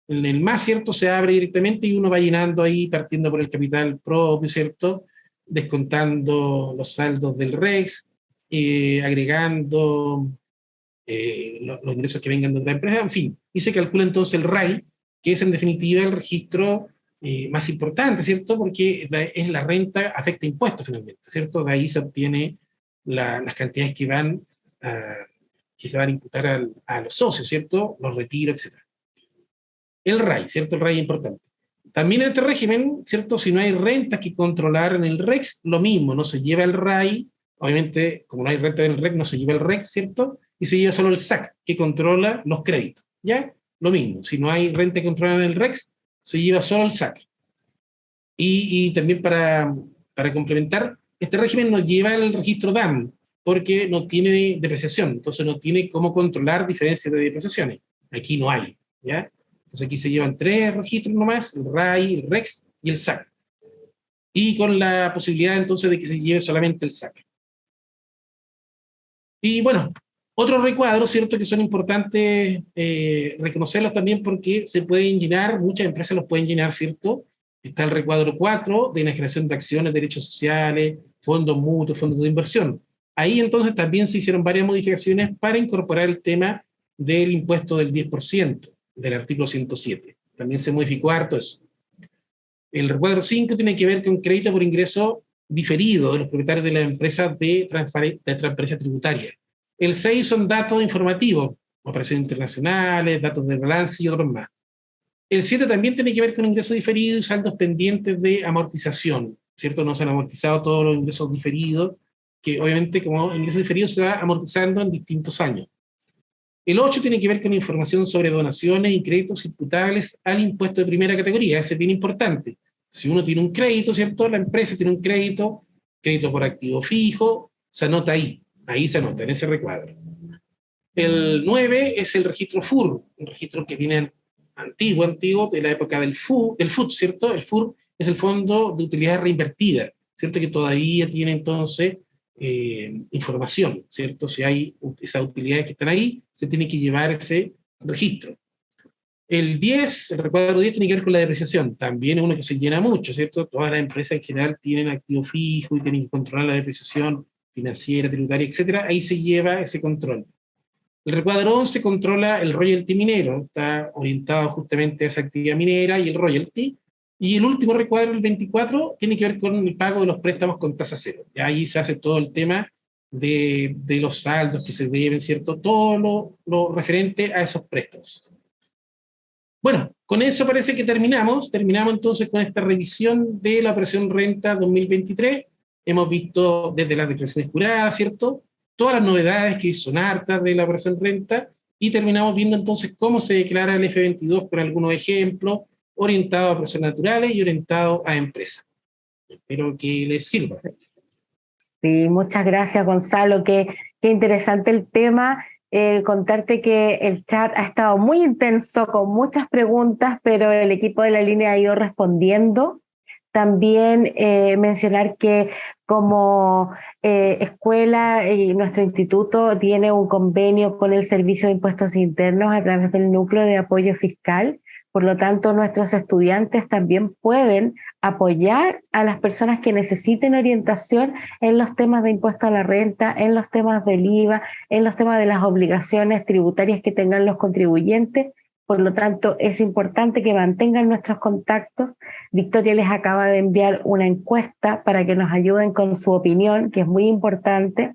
en el más, ¿cierto? Se abre directamente y uno va llenando ahí, partiendo por el capital propio, ¿cierto? Descontando los saldos del REX, agregando los ingresos que vengan de otra empresa, en fin, y se calcula entonces el RAI, que es en definitiva el registro más importante, ¿cierto? Porque es la renta, afecta impuestos finalmente, ¿cierto? De ahí se obtiene las cantidades que se van a imputar a los socios, ¿cierto? Los retiros, etc. El RAI, ¿cierto? El RAI es importante. También en este régimen, ¿cierto? Si no hay rentas que controlar en el REX, lo mismo, no se lleva el RAI, obviamente, como no hay renta en el REX, no se lleva el REX, ¿cierto? Y se lleva solo el SAC, que controla los créditos, ¿ya? Lo mismo, si no hay renta que controla en el REX, se lleva solo el SAC. Y también para complementar, este régimen no lleva el registro DAM, porque no tiene depreciación, entonces no tiene cómo controlar diferencias de depreciaciones. Aquí no hay, ¿ya? Entonces aquí se llevan 3 registros nomás, el RAI, el REX y el SAC. Y con la posibilidad entonces de que se lleve solamente el SAC. Y bueno, otros recuadros, ¿cierto? Que son importantes reconocerlos también porque se pueden llenar, muchas empresas los pueden llenar, ¿cierto? Está el recuadro 4 de enajenación de acciones, derechos sociales, fondos mutuos, fondos de inversión. Ahí entonces también se hicieron varias modificaciones para incorporar el tema del impuesto del 10%, del artículo 107. También se modificó harto eso. El recuadro 5 tiene que ver con crédito por ingreso diferido de los propietarios de las empresas de transparencia tributaria. El 6 son datos informativos, operaciones internacionales, datos de balance y otros más. El 7 también tiene que ver con ingresos diferidos y saldos pendientes de amortización, ¿cierto? No se han amortizado todos los ingresos diferidos, que obviamente como ingresos diferidos se va amortizando en distintos años. El 8 tiene que ver con información sobre donaciones y créditos imputables al impuesto de primera categoría. Ese es bien importante. Si uno tiene un crédito, ¿cierto? La empresa tiene un crédito por activo fijo, se anota ahí. Ahí se anota, en ese recuadro. El 9 es el registro FUR, un registro que viene antiguo, de la época del FUT, ¿cierto? El FUR es el Fondo de Utilidad Reinvertida, ¿cierto? Que todavía tiene entonces información, ¿cierto? Si hay esas utilidades que están ahí, se tiene que llevar ese registro. El 10, el recuadro 10 tiene que ver con la depreciación, también es uno que se llena mucho, ¿cierto? Todas las empresas en general tienen activo fijo y tienen que controlar la depreciación financiera, tributaria, etcétera, ahí se lleva ese control. El recuadro 11 controla el royalty minero, está orientado justamente a esa actividad minera y el royalty. Y el último recuadro, el 24, tiene que ver con el pago de los préstamos con tasa cero. Y ahí se hace todo el tema de los saldos que se deben, ¿cierto? Todo lo referente a esos préstamos. Bueno, con eso parece que terminamos. Terminamos entonces con esta revisión de la operación renta 2023. Hemos visto desde las declaraciones juradas, ¿cierto? Todas las novedades que son hartas de la operación renta y terminamos viendo entonces cómo se declara el F22 con algunos ejemplos orientados a personas naturales y orientados a empresas. Espero que les sirva. Sí, muchas gracias, Gonzalo. Qué interesante el tema. Contarte que el chat ha estado muy intenso con muchas preguntas, pero el equipo de la línea ha ido respondiendo. También mencionar que como escuela y nuestro instituto tiene un convenio con el Servicio de Impuestos Internos a través del Núcleo de Apoyo Fiscal. Por lo tanto, nuestros estudiantes también pueden apoyar a las personas que necesiten orientación en los temas de impuesto a la renta, en los temas del IVA, en los temas de las obligaciones tributarias que tengan los contribuyentes. Por lo tanto, es importante que mantengan nuestros contactos. Victoria les acaba de enviar una encuesta para que nos ayuden con su opinión, que es muy importante.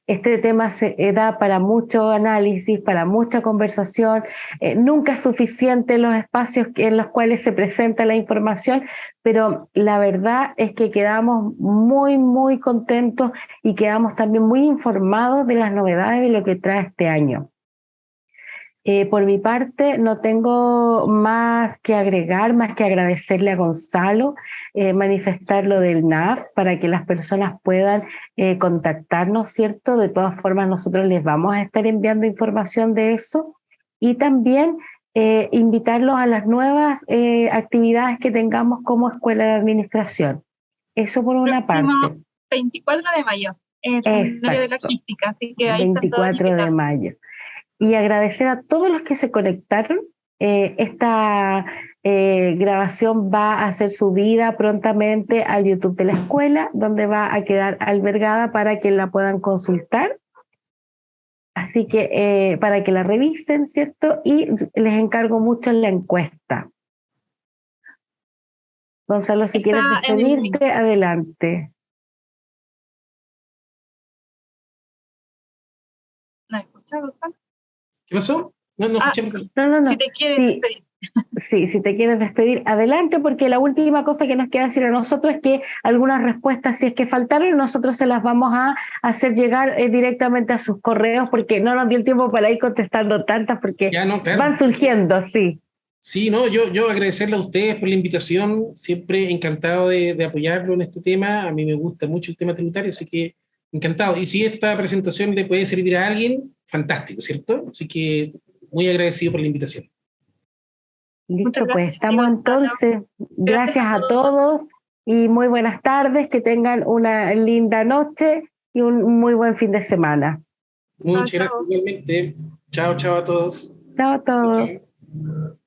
Este tema se da para mucho análisis, para mucha conversación. Nunca es suficiente los espacios en los cuales se presenta la información, pero la verdad es que quedamos muy, muy contentos y quedamos también muy informados de las novedades de lo que trae este año. Por mi parte, no tengo más que agregar, más que agradecerle a Gonzalo, manifestar lo del NAF para que las personas puedan contactarnos, ¿cierto? De todas formas, nosotros les vamos a estar enviando información de eso y también invitarlos a las nuevas actividades que tengamos como Escuela de Administración. Eso por una parte. 24 de mayo, el seminario de logística, así que ahí 24 de mayo. Y agradecer a todos los que se conectaron. Esta grabación va a ser subida prontamente al YouTube de la escuela, donde va a quedar albergada para que la puedan consultar. Así que para que la revisen, ¿cierto? Y les encargo mucho la encuesta. Gonzalo, si quieres despedirte, adelante. ¿No escuchas, Gonzalo? ¿Qué pasó? No escuché. No. Si te quieres despedir. Sí, si te quieres despedir, adelante, porque la última cosa que nos queda decir a nosotros es que algunas respuestas, si es que faltaron, nosotros se las vamos a hacer llegar directamente a sus correos, porque no nos dio el tiempo para ir contestando tantas, porque claro, van surgiendo, sí. Sí, no, yo agradecerle a ustedes por la invitación, siempre encantado de apoyarlo en este tema, a mí me gusta mucho el tema tributario, así que encantado. Y si esta presentación le puede servir a alguien, fantástico, ¿cierto? Así que muy agradecido por la invitación. Listo, pues estamos entonces. Gracias a todos y muy buenas tardes, que tengan una linda noche y un muy buen fin de semana. Muchas gracias igualmente. Chao a todos. Chao a todos. Chao.